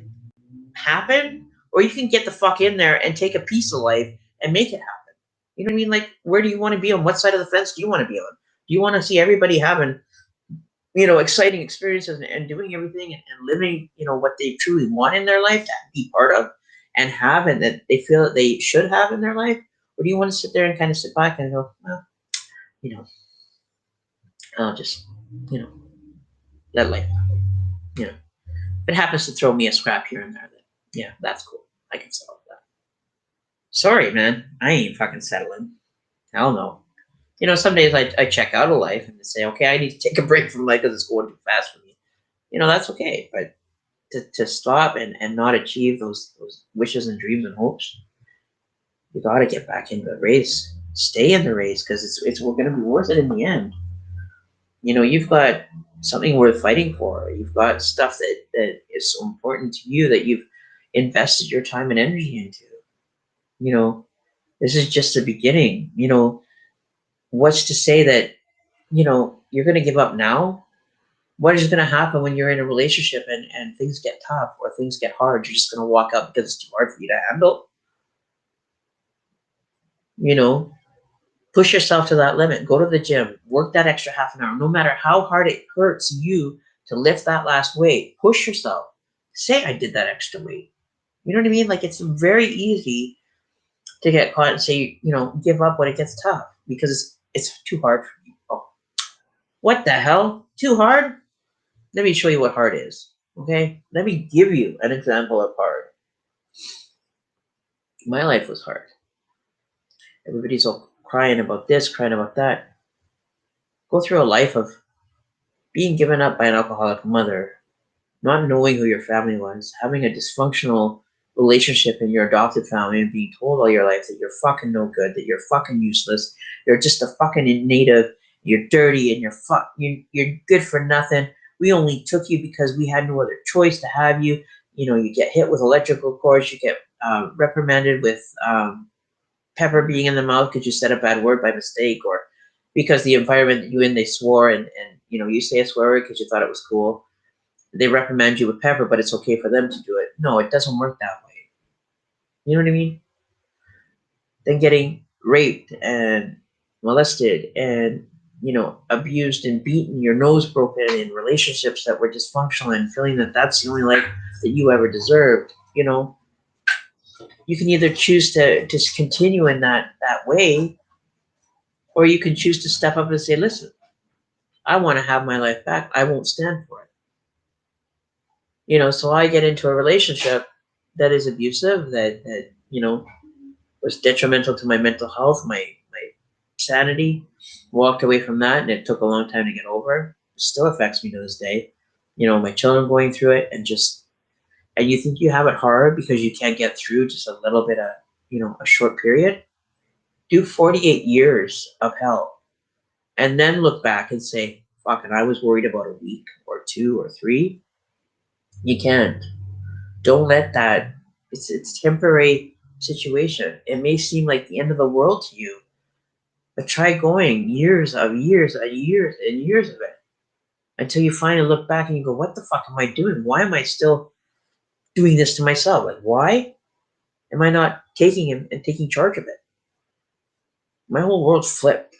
happen, or you can get the fuck in there and take a piece of life and make it happen. You know what I mean? Like, where do you want to be on? What side of the fence do you want to be on? Do you want to see everybody having, exciting experiences and doing everything and living, what they truly want in their life to be part of and have and that they feel that they should have in their life? Or do you want to sit there and kind of sit back and go, well, I'll just, let life happen. If it happens to throw me a scrap here and there, then yeah, that's cool. I can settle with that. Sorry, man. I ain't fucking settling. Hell no. Some days I check out of life and say, okay, I need to take a break from life because it's going too fast for me. That's okay. But to stop and not achieve those wishes and dreams and hopes, you got to get back into the race. Stay in the race because it's going to be worth it in the end. You've got something worth fighting for. You've got stuff that is so important to you that you've invested your time and energy into. This is just the beginning. What's to say that, you're going to give up now? What is going to happen when you're in a relationship and things get tough or things get hard? You're just going to walk out because it's too hard for you to handle? Push yourself to that limit. Go to the gym. Work that extra half an hour. No matter how hard it hurts you to lift that last weight, push yourself. Say, I did that extra weight. You know what I mean? Like, it's very easy to get caught and say, give up when it gets tough because it's too hard for you. Oh, what the hell? Too hard? Let me show you what hard is. Okay? Let me give you an example of hard. My life was hard. Everybody's all crying about this, crying about that. Go through a life of being given up by an alcoholic mother, not knowing who your family was, having a dysfunctional relationship in your adopted family and being told all your life that you're fucking no good, that you're fucking useless, you're just a fucking native, you're dirty, and you're good for nothing. We only took you because we had no other choice to have you. You get hit with electrical cords, you get reprimanded with pepper being in the mouth because you said a bad word by mistake, or because the environment that you in, they swore and you say a swear word because you thought it was cool. They reprimand you with pepper, but it's okay for them to do it. No, it doesn't work that way. You know what I mean? Then getting raped and molested and abused and beaten, your nose broken in relationships that were dysfunctional and feeling that that's the only life that you ever deserved, you can either choose to just continue in that way, or you can choose to step up and say, listen, I want to have my life back. I won't stand for it. So I get into a relationship that is abusive, that was detrimental to my mental health, my sanity. Walked away from that, and it took a long time to get over. It still affects me to this day. My children going through it, and you think you have it hard because you can't get through just a little bit of, a short period. Do 48 years of hell, and then look back and say, "Fuck!" And I was worried about a week or 2 or 3. You can't. Don't let that. It's temporary situation. It may seem like the end of the world to you, but try going years of years and years and years of it until you finally look back and you go, what the fuck am I doing? Why am I still doing this to myself? Like, why am I not taking him and taking charge of it? My whole world flipped.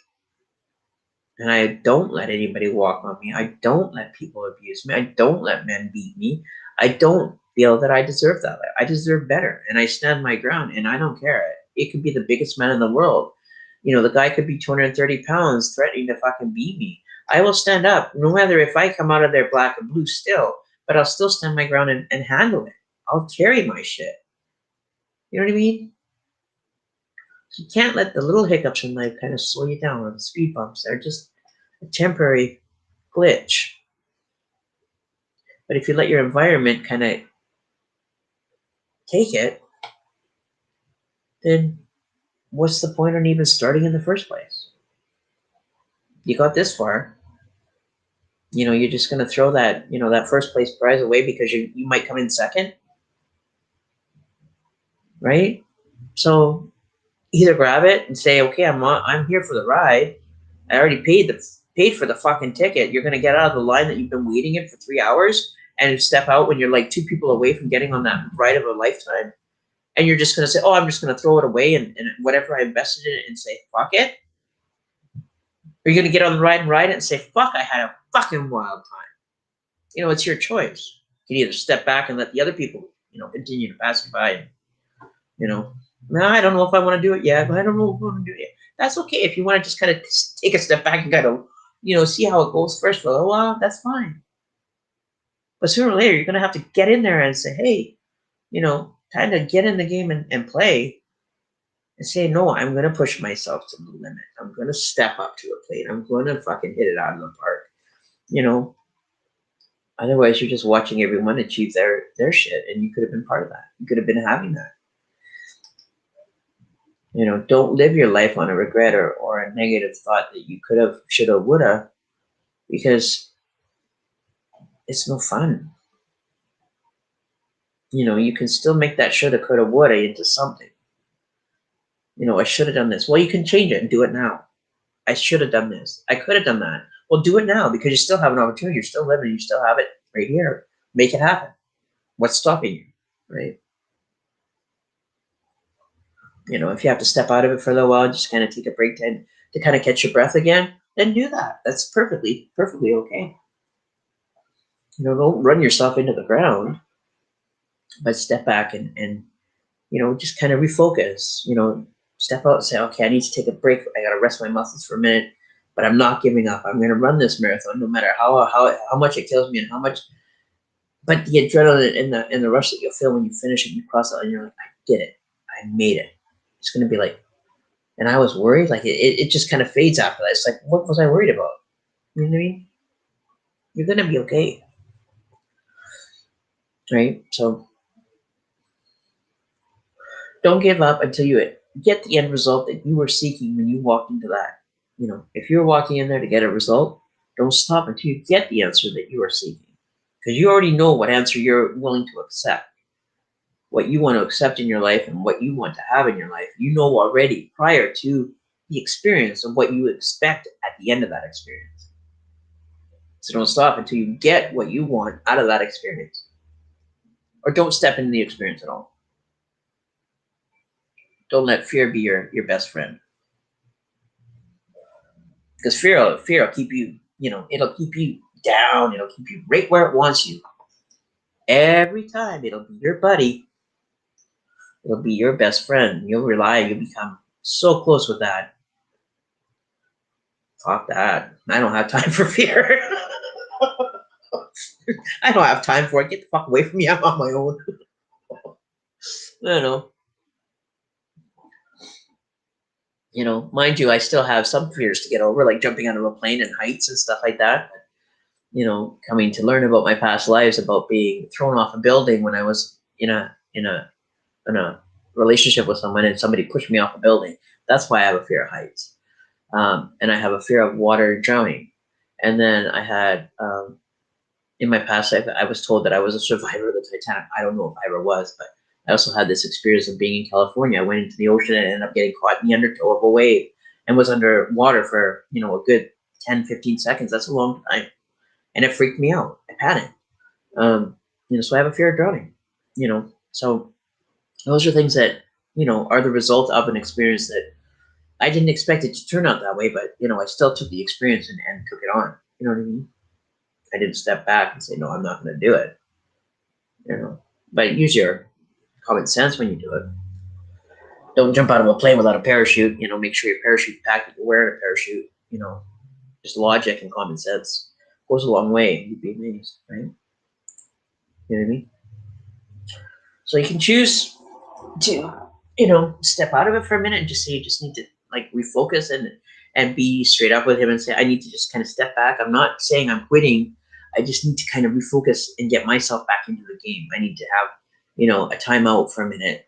And I don't let anybody walk on me. I don't let people abuse me. I don't let men beat me. I don't feel that I deserve that. I deserve better. And I stand my ground, and I don't care. It could be the biggest man in the world. The guy could be 230 pounds threatening to fucking beat me. I will stand up, no matter if I come out of there black and blue still, but I'll still stand my ground and handle it. I'll carry my shit. You know what I mean? You can't let the little hiccups in life kind of slow you down, or the speed bumps. They're just a temporary glitch. But if you let your environment kind of take it, then what's the point in even starting in the first place? You got this far. You're just going to throw that, that first place prize away because you might come in second. Right? So either grab it and say, okay, I'm here for the ride. I already paid for the fucking ticket. You're going to get out of the line that you've been waiting in for 3 hours and step out when you're like 2 people away from getting on that ride of a lifetime. And you're just going to say, oh, I'm just going to throw it away and whatever I invested in it and say, fuck it. Or you're going to get on the ride and ride it and say, fuck, I had a fucking wild time. It's your choice. You can either step back and let the other people, continue to pass you by. No, I don't know if I want to do it yet. I don't know if I want to do it yet. That's okay. If you want to just kind of take a step back and kind of, see how it goes first for a little while, that's fine. But sooner or later, you're going to have to get in there and say, hey, time to get in the game and play. And say, no, I'm going to push myself to the limit. I'm going to step up to a plate. I'm going to fucking hit it out of the park. Otherwise, you're just watching everyone achieve their shit, and you could have been part of that. You could have been having that. Don't live your life on a regret or a negative thought that you could have, should have, would have, because it's no fun. You can still make that shoulda, coulda, woulda into something. I should have done this. Well, you can change it and do it now. I should have done this. I could have done that. Well, do it now because you still have an opportunity. You're still living. You still have it right here. Make it happen. What's stopping you, right? If you have to step out of it for a little while, just kind of take a break to kind of catch your breath again, then do that. That's perfectly okay. Don't run yourself into the ground, but step back and just kind of refocus. Step out and say, okay, I need to take a break. I got to rest my muscles for a minute, but I'm not giving up. I'm going to run this marathon no matter how much it kills me and how much. But the adrenaline and the rush that you'll feel when you finish and you cross out and you're like, I did it. I made it. It's going to be like, and I was worried. Like it just kind of fades after that. It's like, what was I worried about? You know what I mean? You're going to be okay. Right? So don't give up until you get the end result that you were seeking when you walked into that. If you're walking in there to get a result, don't stop until you get the answer that you are seeking. Because you already know what answer you're willing to accept. What you want to accept in your life and what you want to have in your life. You know already prior to the experience of what you expect at the end of that experience. So don't stop until you get what you want out of that experience. Or don't step into the experience at all. Don't let fear be your best friend. Because fear will keep you, it'll keep you down. It'll keep you right where it wants you. Every time it'll be your buddy. It'll be your best friend. You'll become so close with that. Fuck that. I don't have time for fear. I don't have time for it. Get the fuck away from me. I'm on my own. I don't know. Mind you, I still have some fears to get over, like jumping out of a plane and heights and stuff like that. Coming to learn about my past lives, about being thrown off a building when I was in a relationship with someone and somebody pushed me off a building. That's why I have a fear of heights. And I have a fear of water drowning. And then I had, in my past life, I was told that I was a survivor of the Titanic. I don't know if I ever was, but I also had this experience of being in California. I went into the ocean and ended up getting caught in the undertow of a wave and was underwater for, a good 10, 15 seconds. That's a long time. And it freaked me out. I panicked. So I have a fear of drowning, so those are things that, are the result of an experience that I didn't expect it to turn out that way, but, I still took the experience and took it on. You know what I mean? I didn't step back and say, no, I'm not going to do it. But use your common sense when you do it. Don't jump out of a plane without a parachute. Make sure your parachute's packed if you're wearing a parachute. Just logic and common sense goes a long way. You'd be amazed, right? You know what I mean? So you can choose to, step out of it for a minute and just say you just need to refocus and be straight up with him and say, I need to just kind of step back. I'm not saying I'm quitting. I just need to kind of refocus and get myself back into the game. I need to have, a timeout for a minute,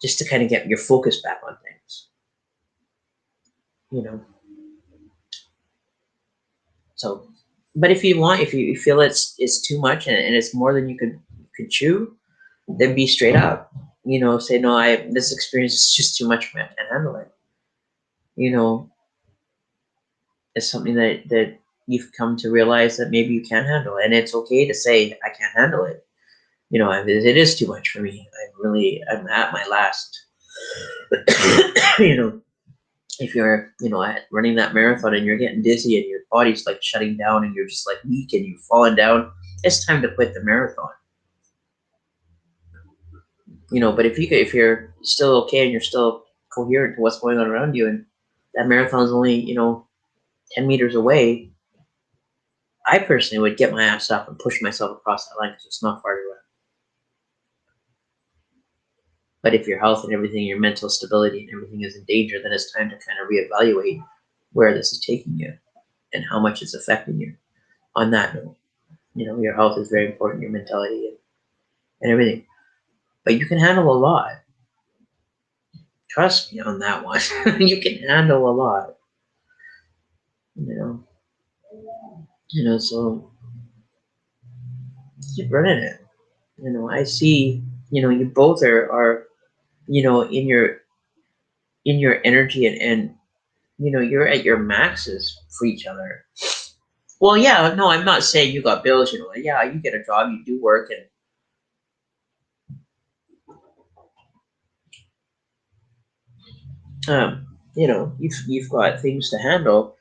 just to kind of get your focus back on things, So, but if you feel it's too much and it's more than you could chew, then be straight up. Say, no, this experience is just too much for me. I can't handle it. It's something that you've come to realize that maybe you can't handle, and it's okay to say I can't handle it. It is too much for me. I'm at my last. If you're running that marathon and you're getting dizzy and your body's like shutting down and you're just like weak and you've fallen down, it's time to quit the marathon. But if you're still okay and you're still coherent to what's going on around you, and that marathon is only 10 meters away, I personally would get my ass up and push myself across that line because it's not far to run. But if your health and everything, your mental stability and everything is in danger, then it's time to kind of reevaluate where this is taking you and how much it's affecting you. On that note, your health is very important, your mentality and everything. But you can handle a lot. Trust me on that one. You can handle a lot. So keep running it. I see, you both are in your energy and you're at your maxes for each other. Well, yeah, no, I'm not saying you got bills, yeah, you get a job, you do work and you've got things to handle.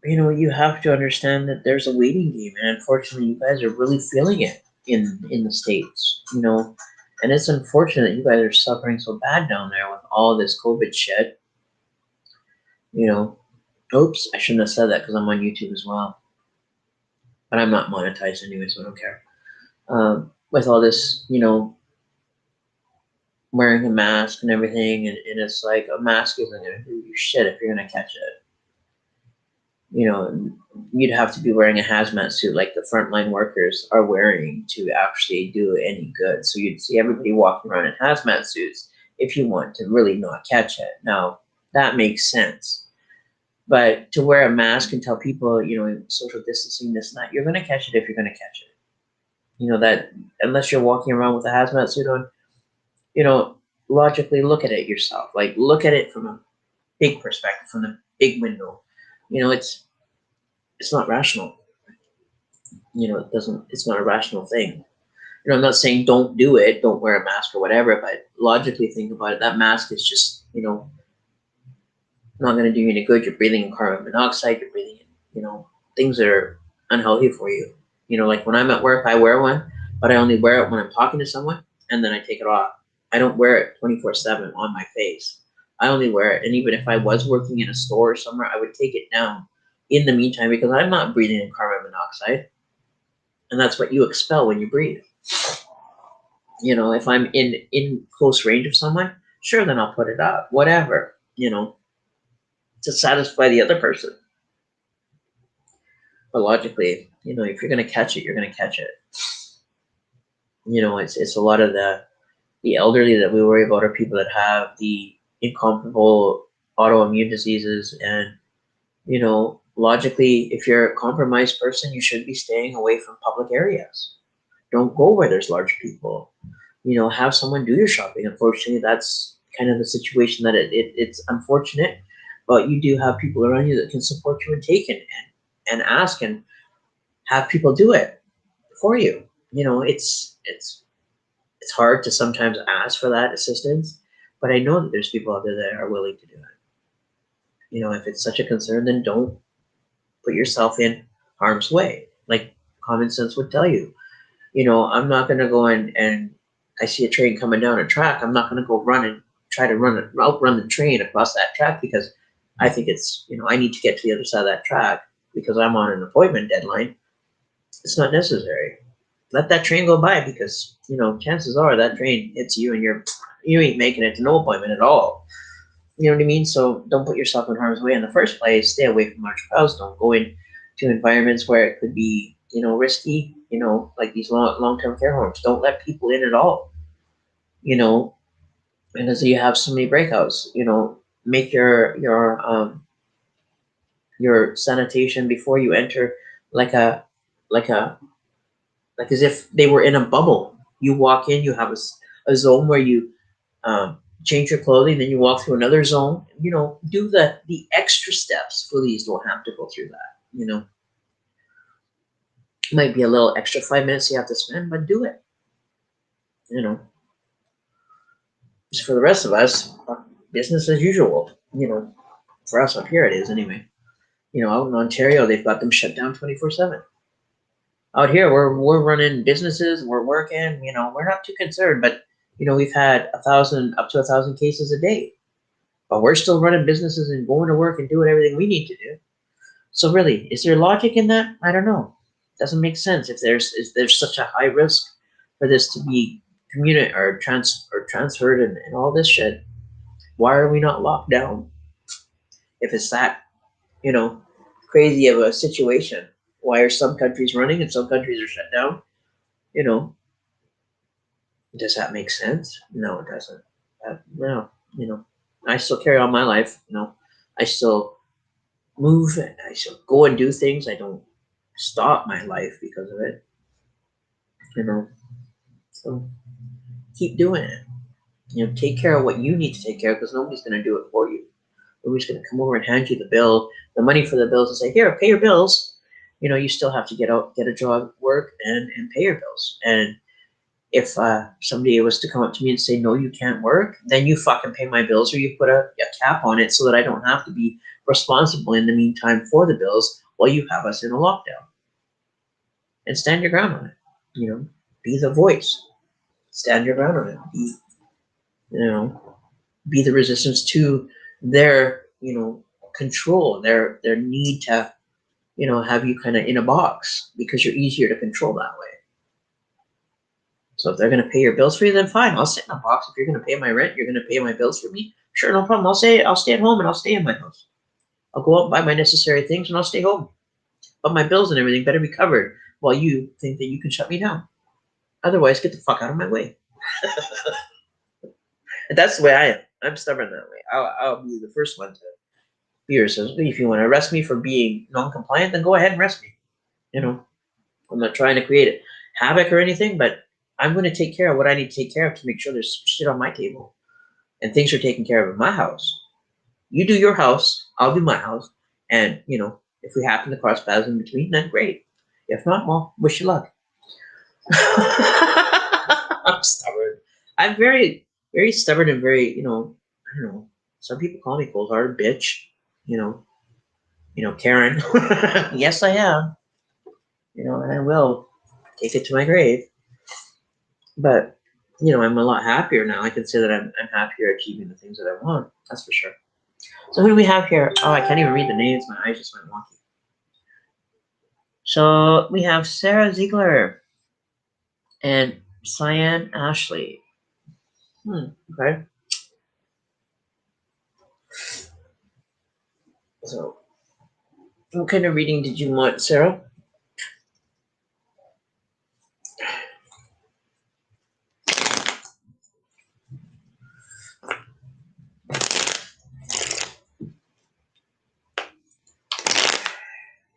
You have to understand that there's a waiting game, and unfortunately, you guys are really feeling it in the States, and it's unfortunate you guys are suffering so bad down there with all this COVID shit. Oops, I shouldn't have said that because I'm on YouTube as well, but I'm not monetized anyway, so I don't care. With all this, wearing a mask and everything, and it's like a mask isn't gonna do you shit if you're gonna catch it. You'd have to be wearing a hazmat suit like the frontline workers are wearing to actually do any good. So you'd see everybody walking around in hazmat suits if you want to really not catch it. Now, that makes sense. But to wear a mask and tell people, social distancing, this and that, you're going to catch it if you're going to catch it. That unless you're walking around with a hazmat suit on, logically look at it yourself. Like, look at it from a big perspective, from the big window. It's not rational. It's not a rational thing. You know, I'm not saying don't do it, don't wear a mask or whatever, but logically think about it. That mask is just, you know, not going to do you any good. You're breathing in carbon monoxide. You're breathing in, you know, things that are unhealthy for you. You know, like when I'm at work, I wear one, but I only wear it when I'm talking to someone, and then I take it off. I don't wear it 24/7 on my face. I only wear it, and even if I was working in a store or somewhere, I would take it down in the meantime because I'm not breathing in carbon monoxide, and that's what you expel when you breathe. You know, if I'm in close range of someone, sure, then I'll put it up, whatever. You know, to satisfy the other person. But logically, you know, if you're gonna catch it, you're gonna catch it. You know, it's a lot of the elderly that we worry about are people that have the incomparable autoimmune diseases, and you know, logically, if you're a compromised person, you should be staying away from public areas. Don't go where there's large people. You know, have someone do your shopping. Unfortunately, that's kind of the situation that it's unfortunate, but you do have people around you that can support you and take it and ask and have people do it for you. You know, it's hard to sometimes ask for that assistance, but I know that there's people out there that are willing to do it. You know, if it's such a concern, then don't put yourself in harm's way. Like common sense would tell you. You know, I'm not gonna go in and I see a train coming down a track. I'm not gonna go run and try to outrun the train across that track because I think it's, you know, I need to get to the other side of that track because I'm on an appointment deadline. It's not necessary. Let that train go by because, you know, chances are that train hits you and you ain't making it to no appointment at all. You know what I mean? So don't put yourself in harm's way in the first place. Stay away from large crowds. Don't go into environments where it could be, you know, risky, you know, like these long-term care homes. Don't let people in at all, you know, because you have so many breakouts, you know, make your sanitation before you enter like a like a like as if they were in a bubble. You walk in, you have a zone where you change your clothing, then you walk through another zone. You know, do the extra steps. Police don't have to go through that. You know, might be a little extra 5 minutes you have to spend, but do it. You know, just for the rest of us, business as usual. You know, for us up here it is anyway. You know, out in Ontario they've got them shut down 24/7. Out here we're running businesses, we're working, you know, we're not too concerned, but you know, we've had up to 1,000 cases a day, but we're still running businesses and going to work and doing everything we need to do. So really, is there logic in that? I don't know. Doesn't make sense if there's such a high risk for this to be transferred and all this shit. Why are we not locked down? If it's that, you know, crazy of a situation, why are some countries running and some countries are shut down? You know, does that make sense? No, it doesn't. No, you know, I still carry on my life. You know, I still move and I still go and do things. I don't stop my life because of it. You know, so keep doing it. You know, take care of what you need to take care of because nobody's going to do it for you. Nobody's going to come over and hand you the bill, the money for the bills, and say, "Here, pay your bills." You know, you still have to get out, get a job, work, and pay your bills. And if somebody was to come up to me and say, "No, you can't work," then you fucking pay my bills or you put a cap on it so that I don't have to be responsible in the meantime for the bills while you have us in a lockdown. And stand your ground on it. You know, be the voice. Stand your ground on it. Be, you know, be the resistance to their, you know, control, their need to, you know, have you kind of in a box because you're easier to control that way. So if they're going to pay your bills for you, then fine. I'll sit in a box. If you're going to pay my rent, you're going to pay my bills for me. Sure, no problem. I'll stay at home and I'll stay in my house. I'll go out and buy my necessary things and I'll stay home. But my bills and everything better be covered while you think that you can shut me down. Otherwise, get the fuck out of my way. And that's the way I am. I'm stubborn that way. I'll be the first one to be yours. So if you want to arrest me for being non-compliant, then go ahead and arrest me. You know, I'm not trying to create havoc or anything, but I'm going to take care of what I need to take care of to make sure there's shit on my table and things are taken care of in my house. You do your house, I'll do my house. And, you know, if we happen to cross paths in between, then great. If not, well, wish you luck. I'm stubborn. I'm very, very stubborn and very, I don't know. Some people call me cold-hearted bitch. Karen. Yes, I am. And I will take it to my grave. But I'm a lot happier now. I can say that I'm happier achieving the things that I want. That's for sure. So who do we have here? Oh, I can't even read the names. My eyes just went wonky. So we have Sarah Ziegler and Cyan Ashley. Okay. So what kind of reading did you want, Sarah?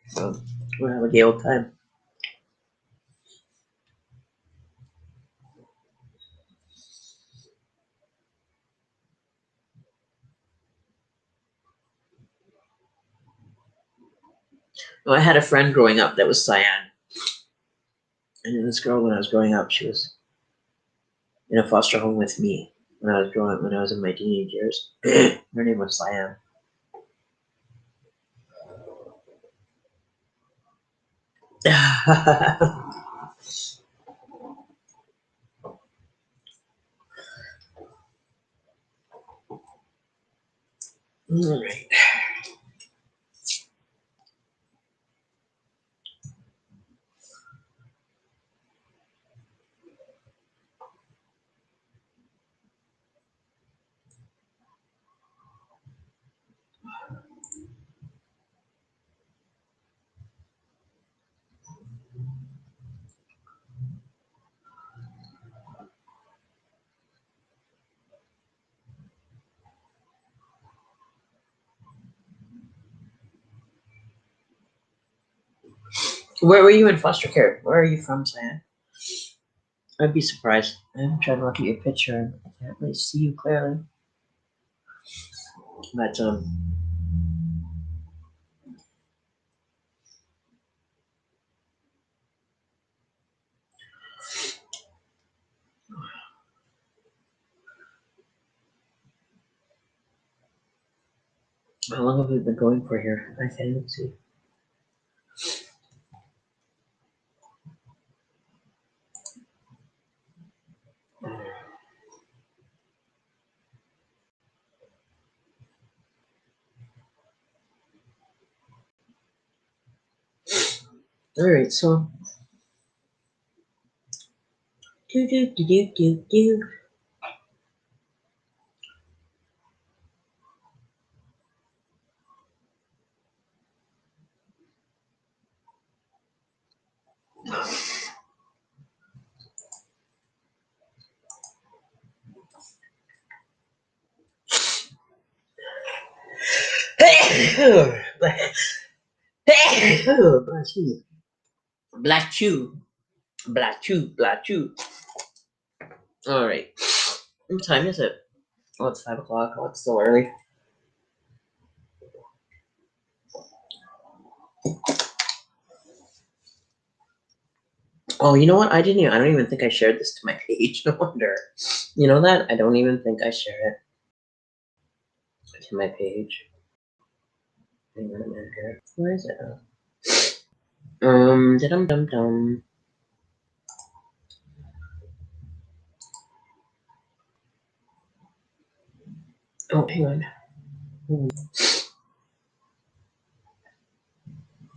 So we'll have a gay old time. Well, I had a friend growing up that was Cyan. And this girl, when I was growing up, she was in a foster home with me when I was in my teenage years. Her name was Cyan. All right. Where were you in foster care? Where are you from, Cyan? I'd be surprised. I'm trying to look at your picture and I can't really see you clearly. But how long have we been going for here? I can't even see. All right, so do. Black chew. All right. What time is it? Oh, it's 5 o'clock. Oh, it's still early. Oh, you know what? I don't even think I shared this to my page. No wonder. You know that? I don't even think I shared it to my page. Hang on a minute here. Where is it? Dum. Oh, hang on.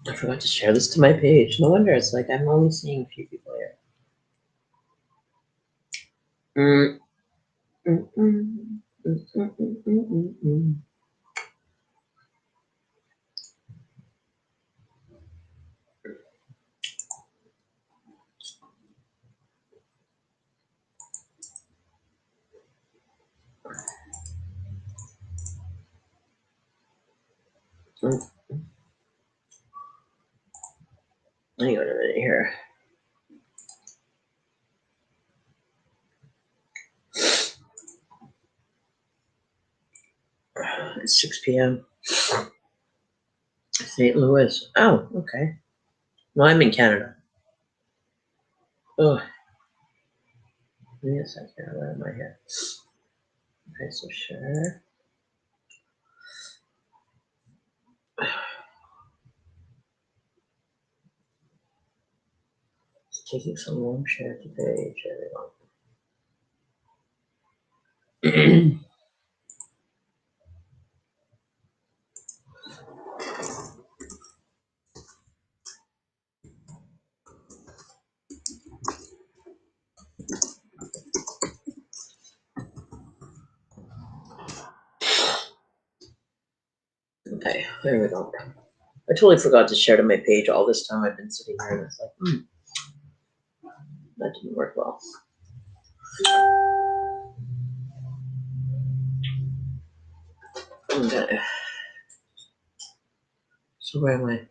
I forgot to share this to my page. No wonder. It's like I'm only seeing a few people here. Hang on a minute here. It's 6 p.m. St. Louis. Oh, okay. Well, I'm in Canada. Oh, give me a second. Where am I here? Okay, so share. It's taking some long share to page. There we go. Okay, there we go. I totally forgot to share to my page all this time I've been sitting here, and it's like, that didn't work well. Okay. So where am I?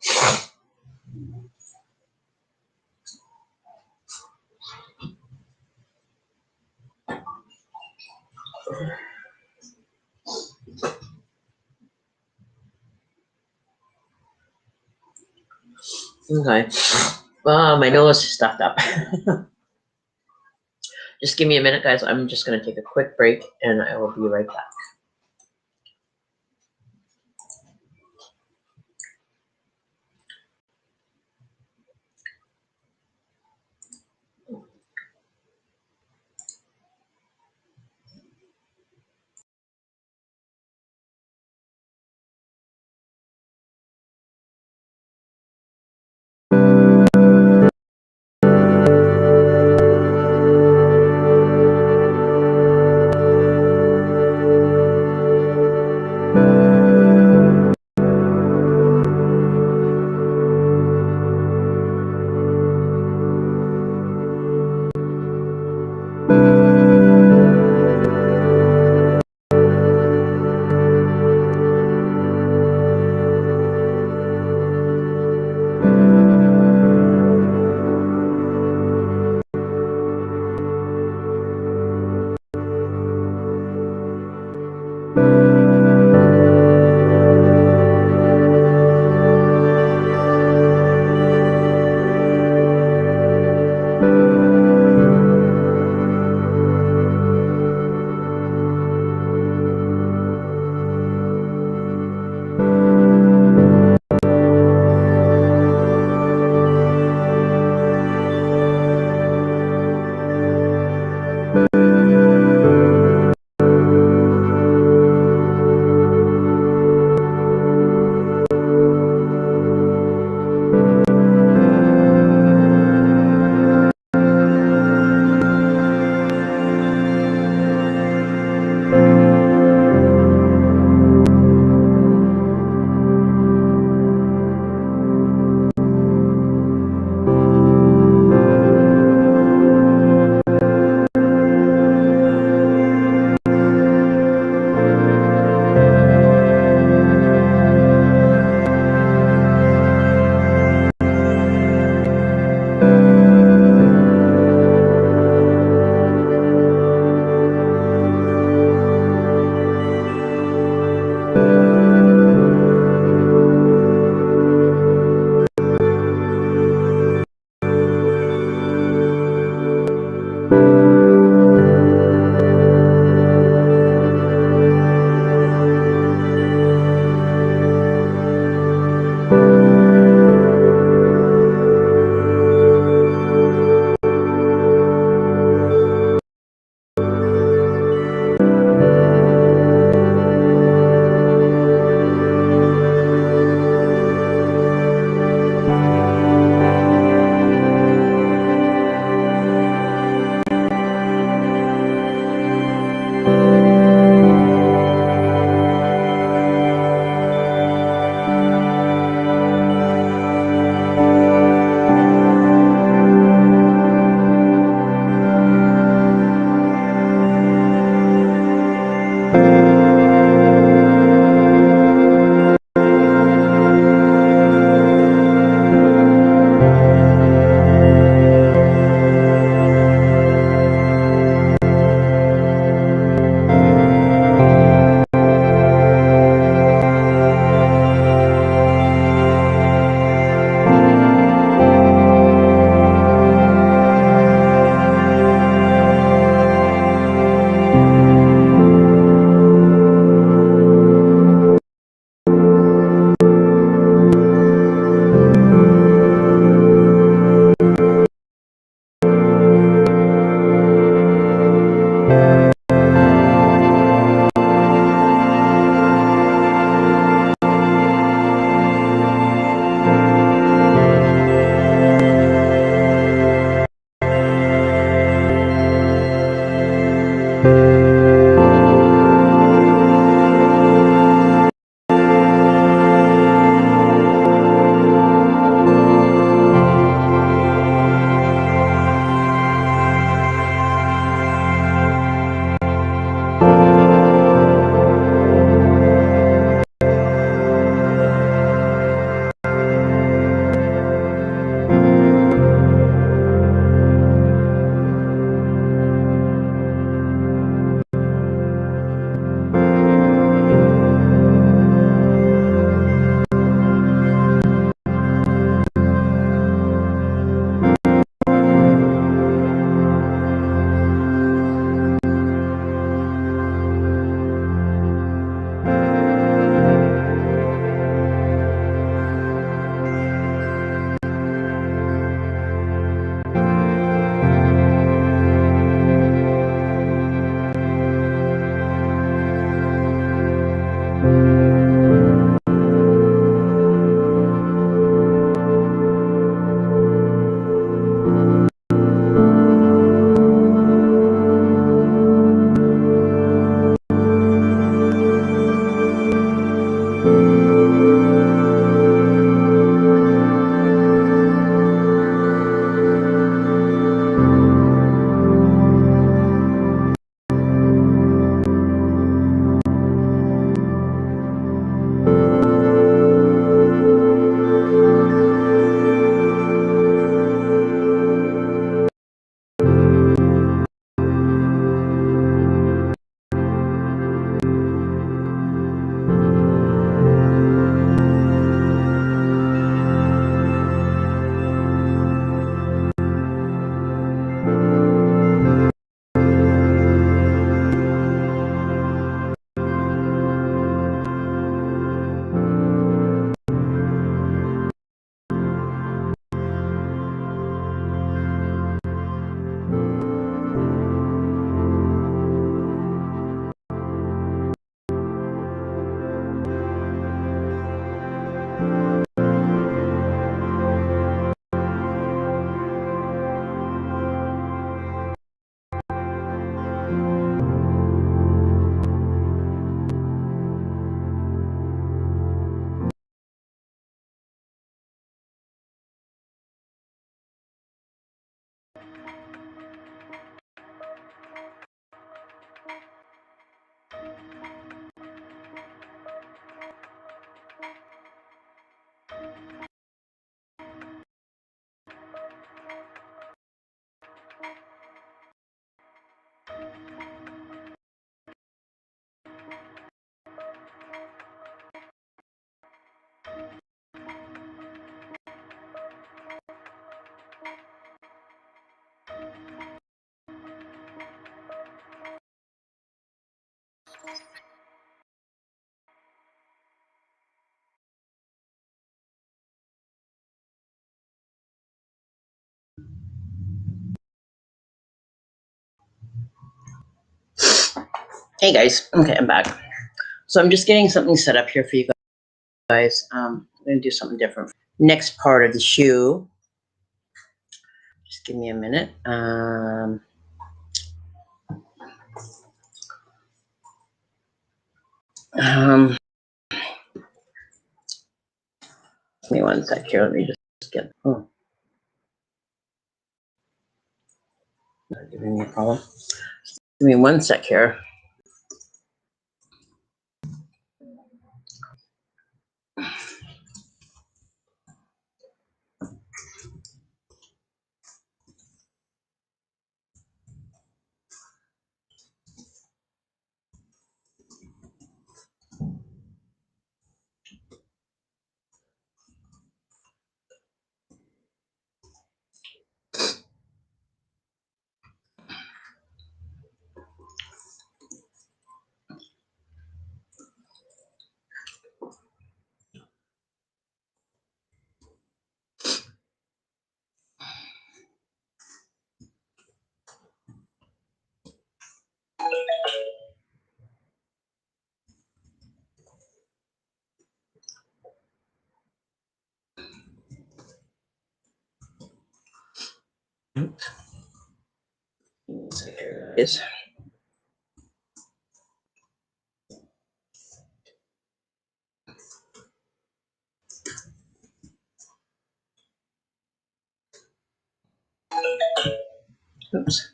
Okay. My nose is stuffed up. Just give me a minute, guys. I'm just going to take a quick break, and I will be right back. Hey guys, okay, I'm back. So I'm just getting something set up here for you guys. I'm gonna do something different. Next part of the shoe. Just give me a minute. Give me one sec here. Let me just get. Oh, not giving me a problem. Give me one sec here. Oops. Here it is. Oops.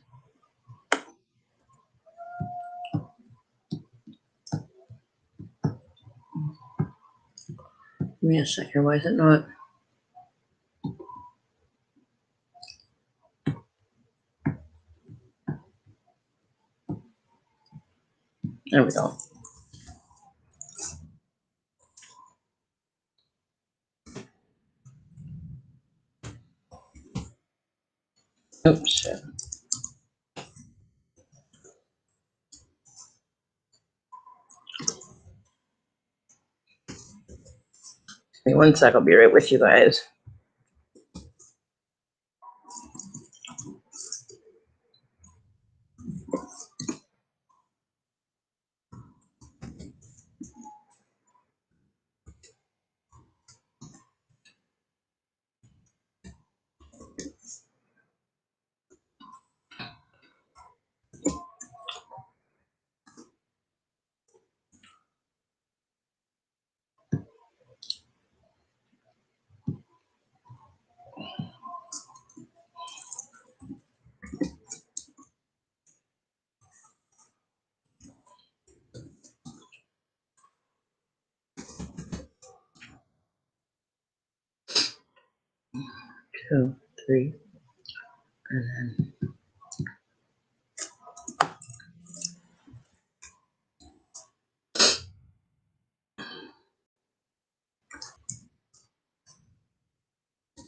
Give me a sec here. Why is it not? There we go. Oops. Give me one sec. I'll be right with you guys. Two, three, and then.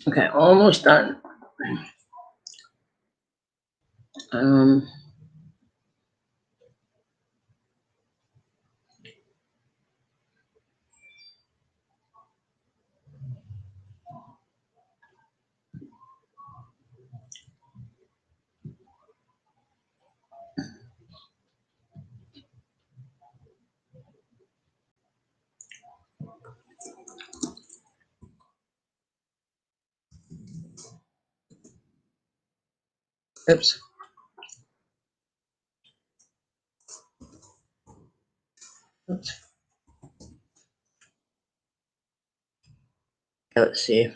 Okay, almost done. Um. Oops. Oops. Okay, let's see.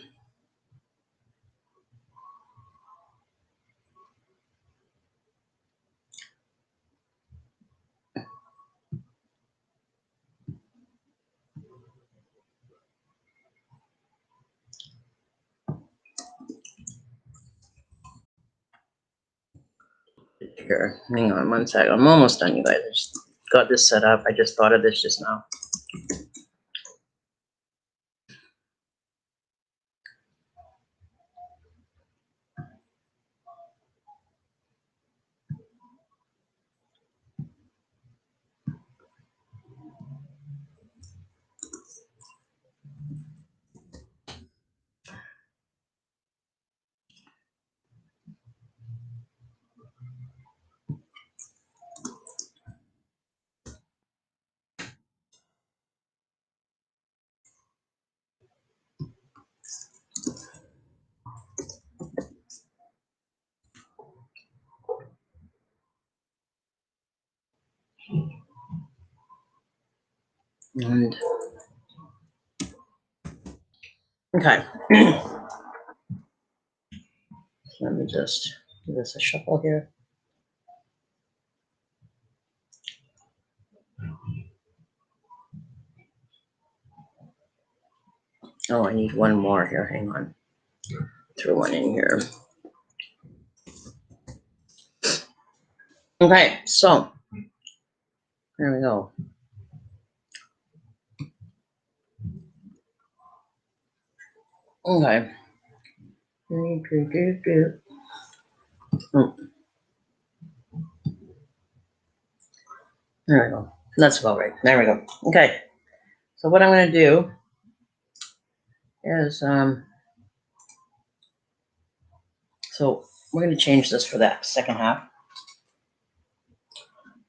here. Hang on one sec. I'm almost done, you guys. I just got this set up. I just thought of this just now. And okay. Let me just give this a shuffle here. Oh, I need one more here. Hang on. Throw one in here. Okay, so there we go. Okay. There we go. That's about right. There we go. Okay. So what I'm going to do is, so we're going to change this for that second half.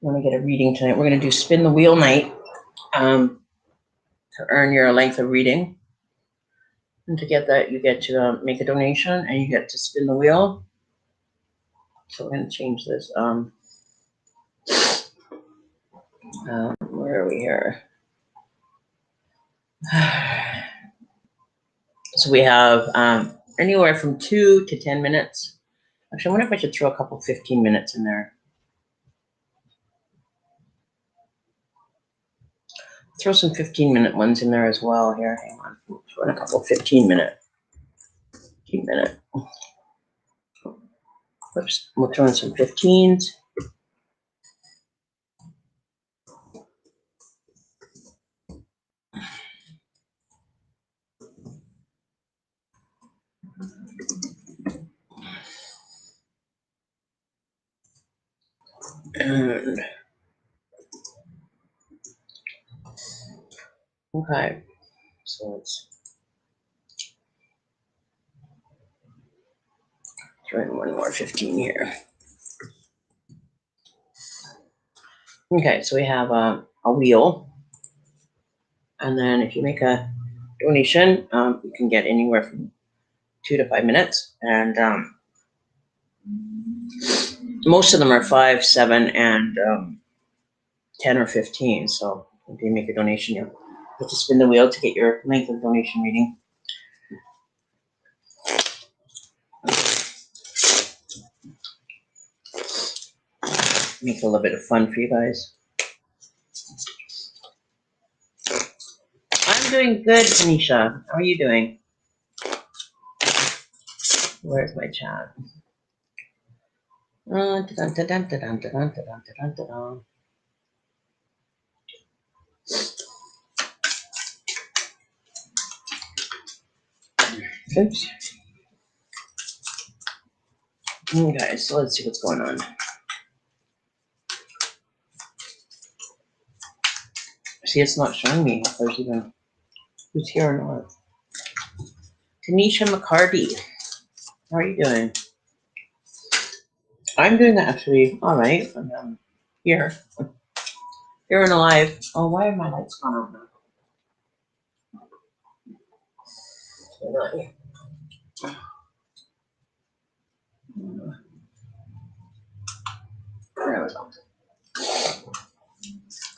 I'm going to get a reading tonight. We're going to do spin the wheel night to earn your length of reading. And to get that, you get to make a donation and you get to spin the wheel. So we're going to change this. Where are we here? So we have anywhere from 2 to 10 minutes. Actually, I wonder if I should throw a couple 15 minutes in there. Throw some 15-minute ones in there as well. Here, hang on. Throw in a couple 15-minute. Oops, we'll throw in some 15s. And okay, so let's throw in one more 15 here. Okay, so we have a wheel, and then if you make a donation, you can get anywhere from 2 to 5 minutes, and most of them are 5, 7, and 10 or 15. So if you make a donation, you get to spin the wheel to get your length of donation reading. Make it a little bit of fun for you guys. I'm doing good, Tanisha. How are you doing? Where's my chat? Oops. Okay, so let's see what's going on. See, it's not showing me if there's even who's here or not. Tanisha McCarty, how are you doing? I'm doing actually all right. I'm here and alive. Oh, why are my lights gone out now? They're not here. There we go.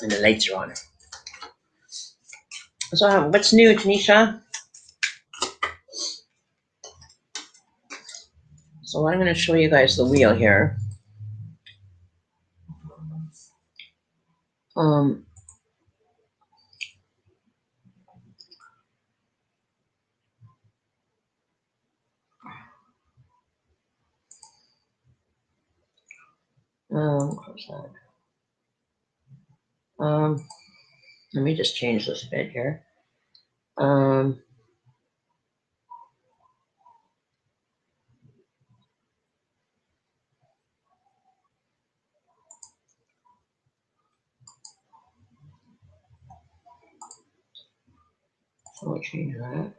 And the lights are on. So what's new, Tanisha? So I'm going to show you guys the wheel here. Close that. Let me just change this a bit here. So I'll change that.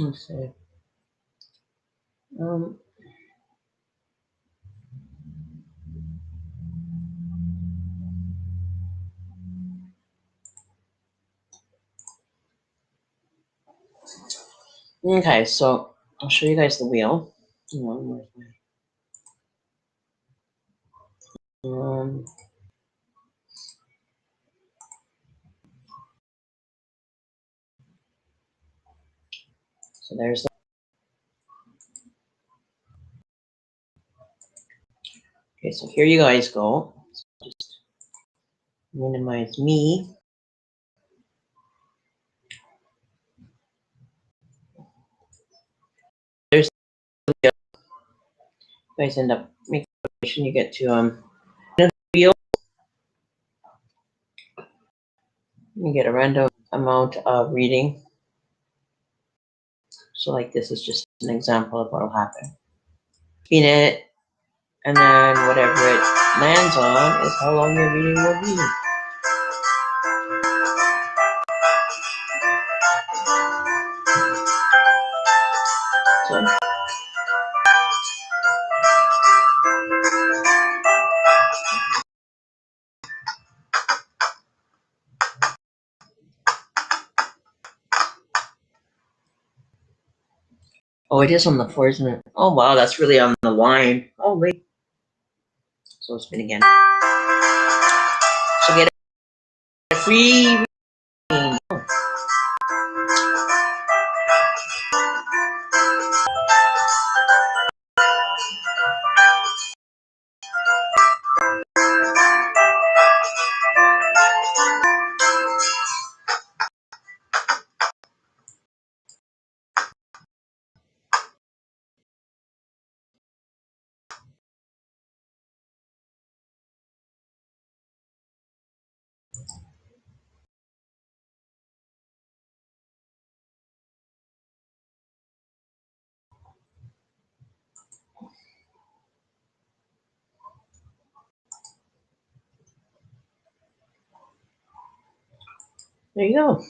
Let's see. Okay, so I'll show you guys the wheel. So there's the. Okay, so here you guys go. Just minimize me. There's the wheel. You guys end up making sure you get to the wheel. You get a random amount of reading. So like this is just an example of what will happen. Spin it, and then whatever it lands on is how long your reading will be. So, oh, it is on the 4, isn't it? Oh wow, that's really on the line. Oh wait. So spin again. So get a free reading. There you go.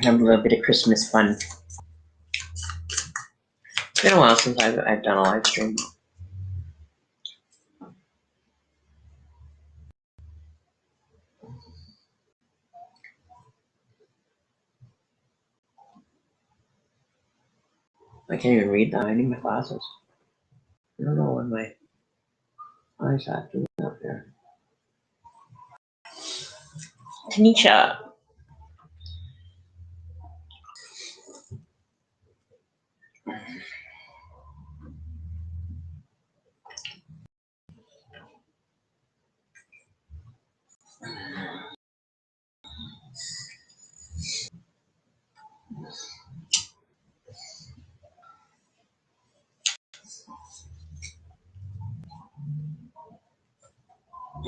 Have a little bit of Christmas fun. It's been a while since I've done a live stream. I can't even read that. I need my glasses. I don't know when my eyes have to be up there. Tanisha.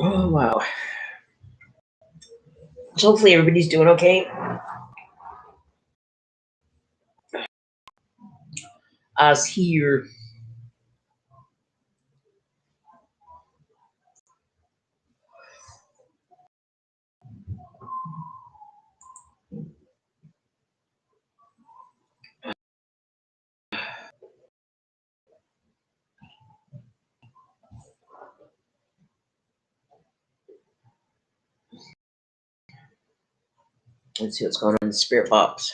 Oh wow. So hopefully everybody's doing okay. Us here. Let's see what's going on in the spirit box.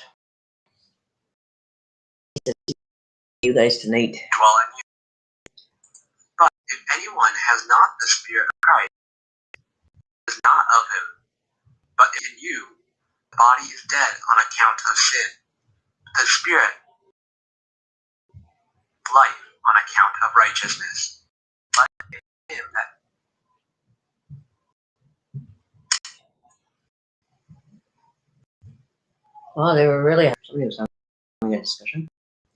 You guys tonight. dwell in you. But if anyone has not the Spirit of Christ, it is not of him. But in you, the body is dead on account of sin. The Spirit, life on account of righteousness. Like him that Oh, they were really somebody was having a discussion.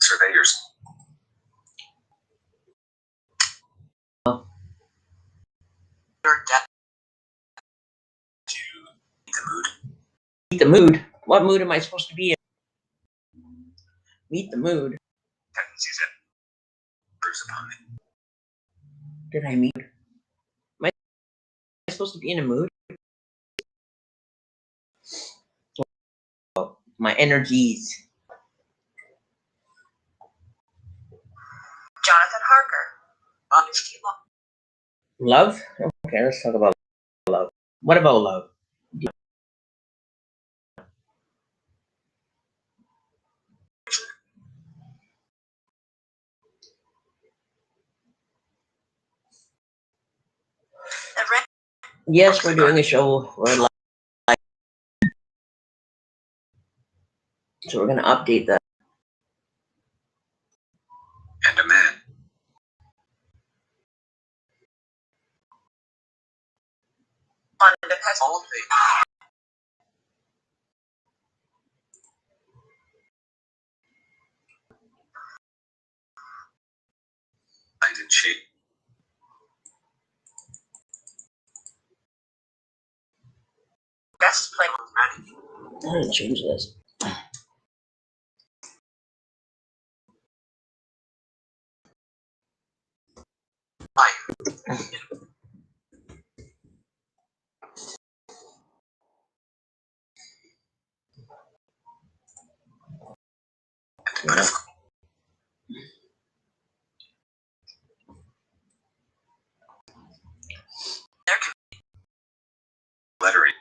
surveyors. Oh. Your death to meet the mood. Meet the mood. What mood am I supposed to be in? Meet the mood. Tendencies that bruise upon me. Did I meet? Am I supposed to be in a mood? Oh, my energies. Jonathan Harker. Honesty Love? Okay, let's talk about love. What about love? Yes, we're doing a show. We're live. So we're gonna update that. and a man. All things. Light and shade. Best play with Maddie. I'm gonna change this. Life. Yeah. Lettering.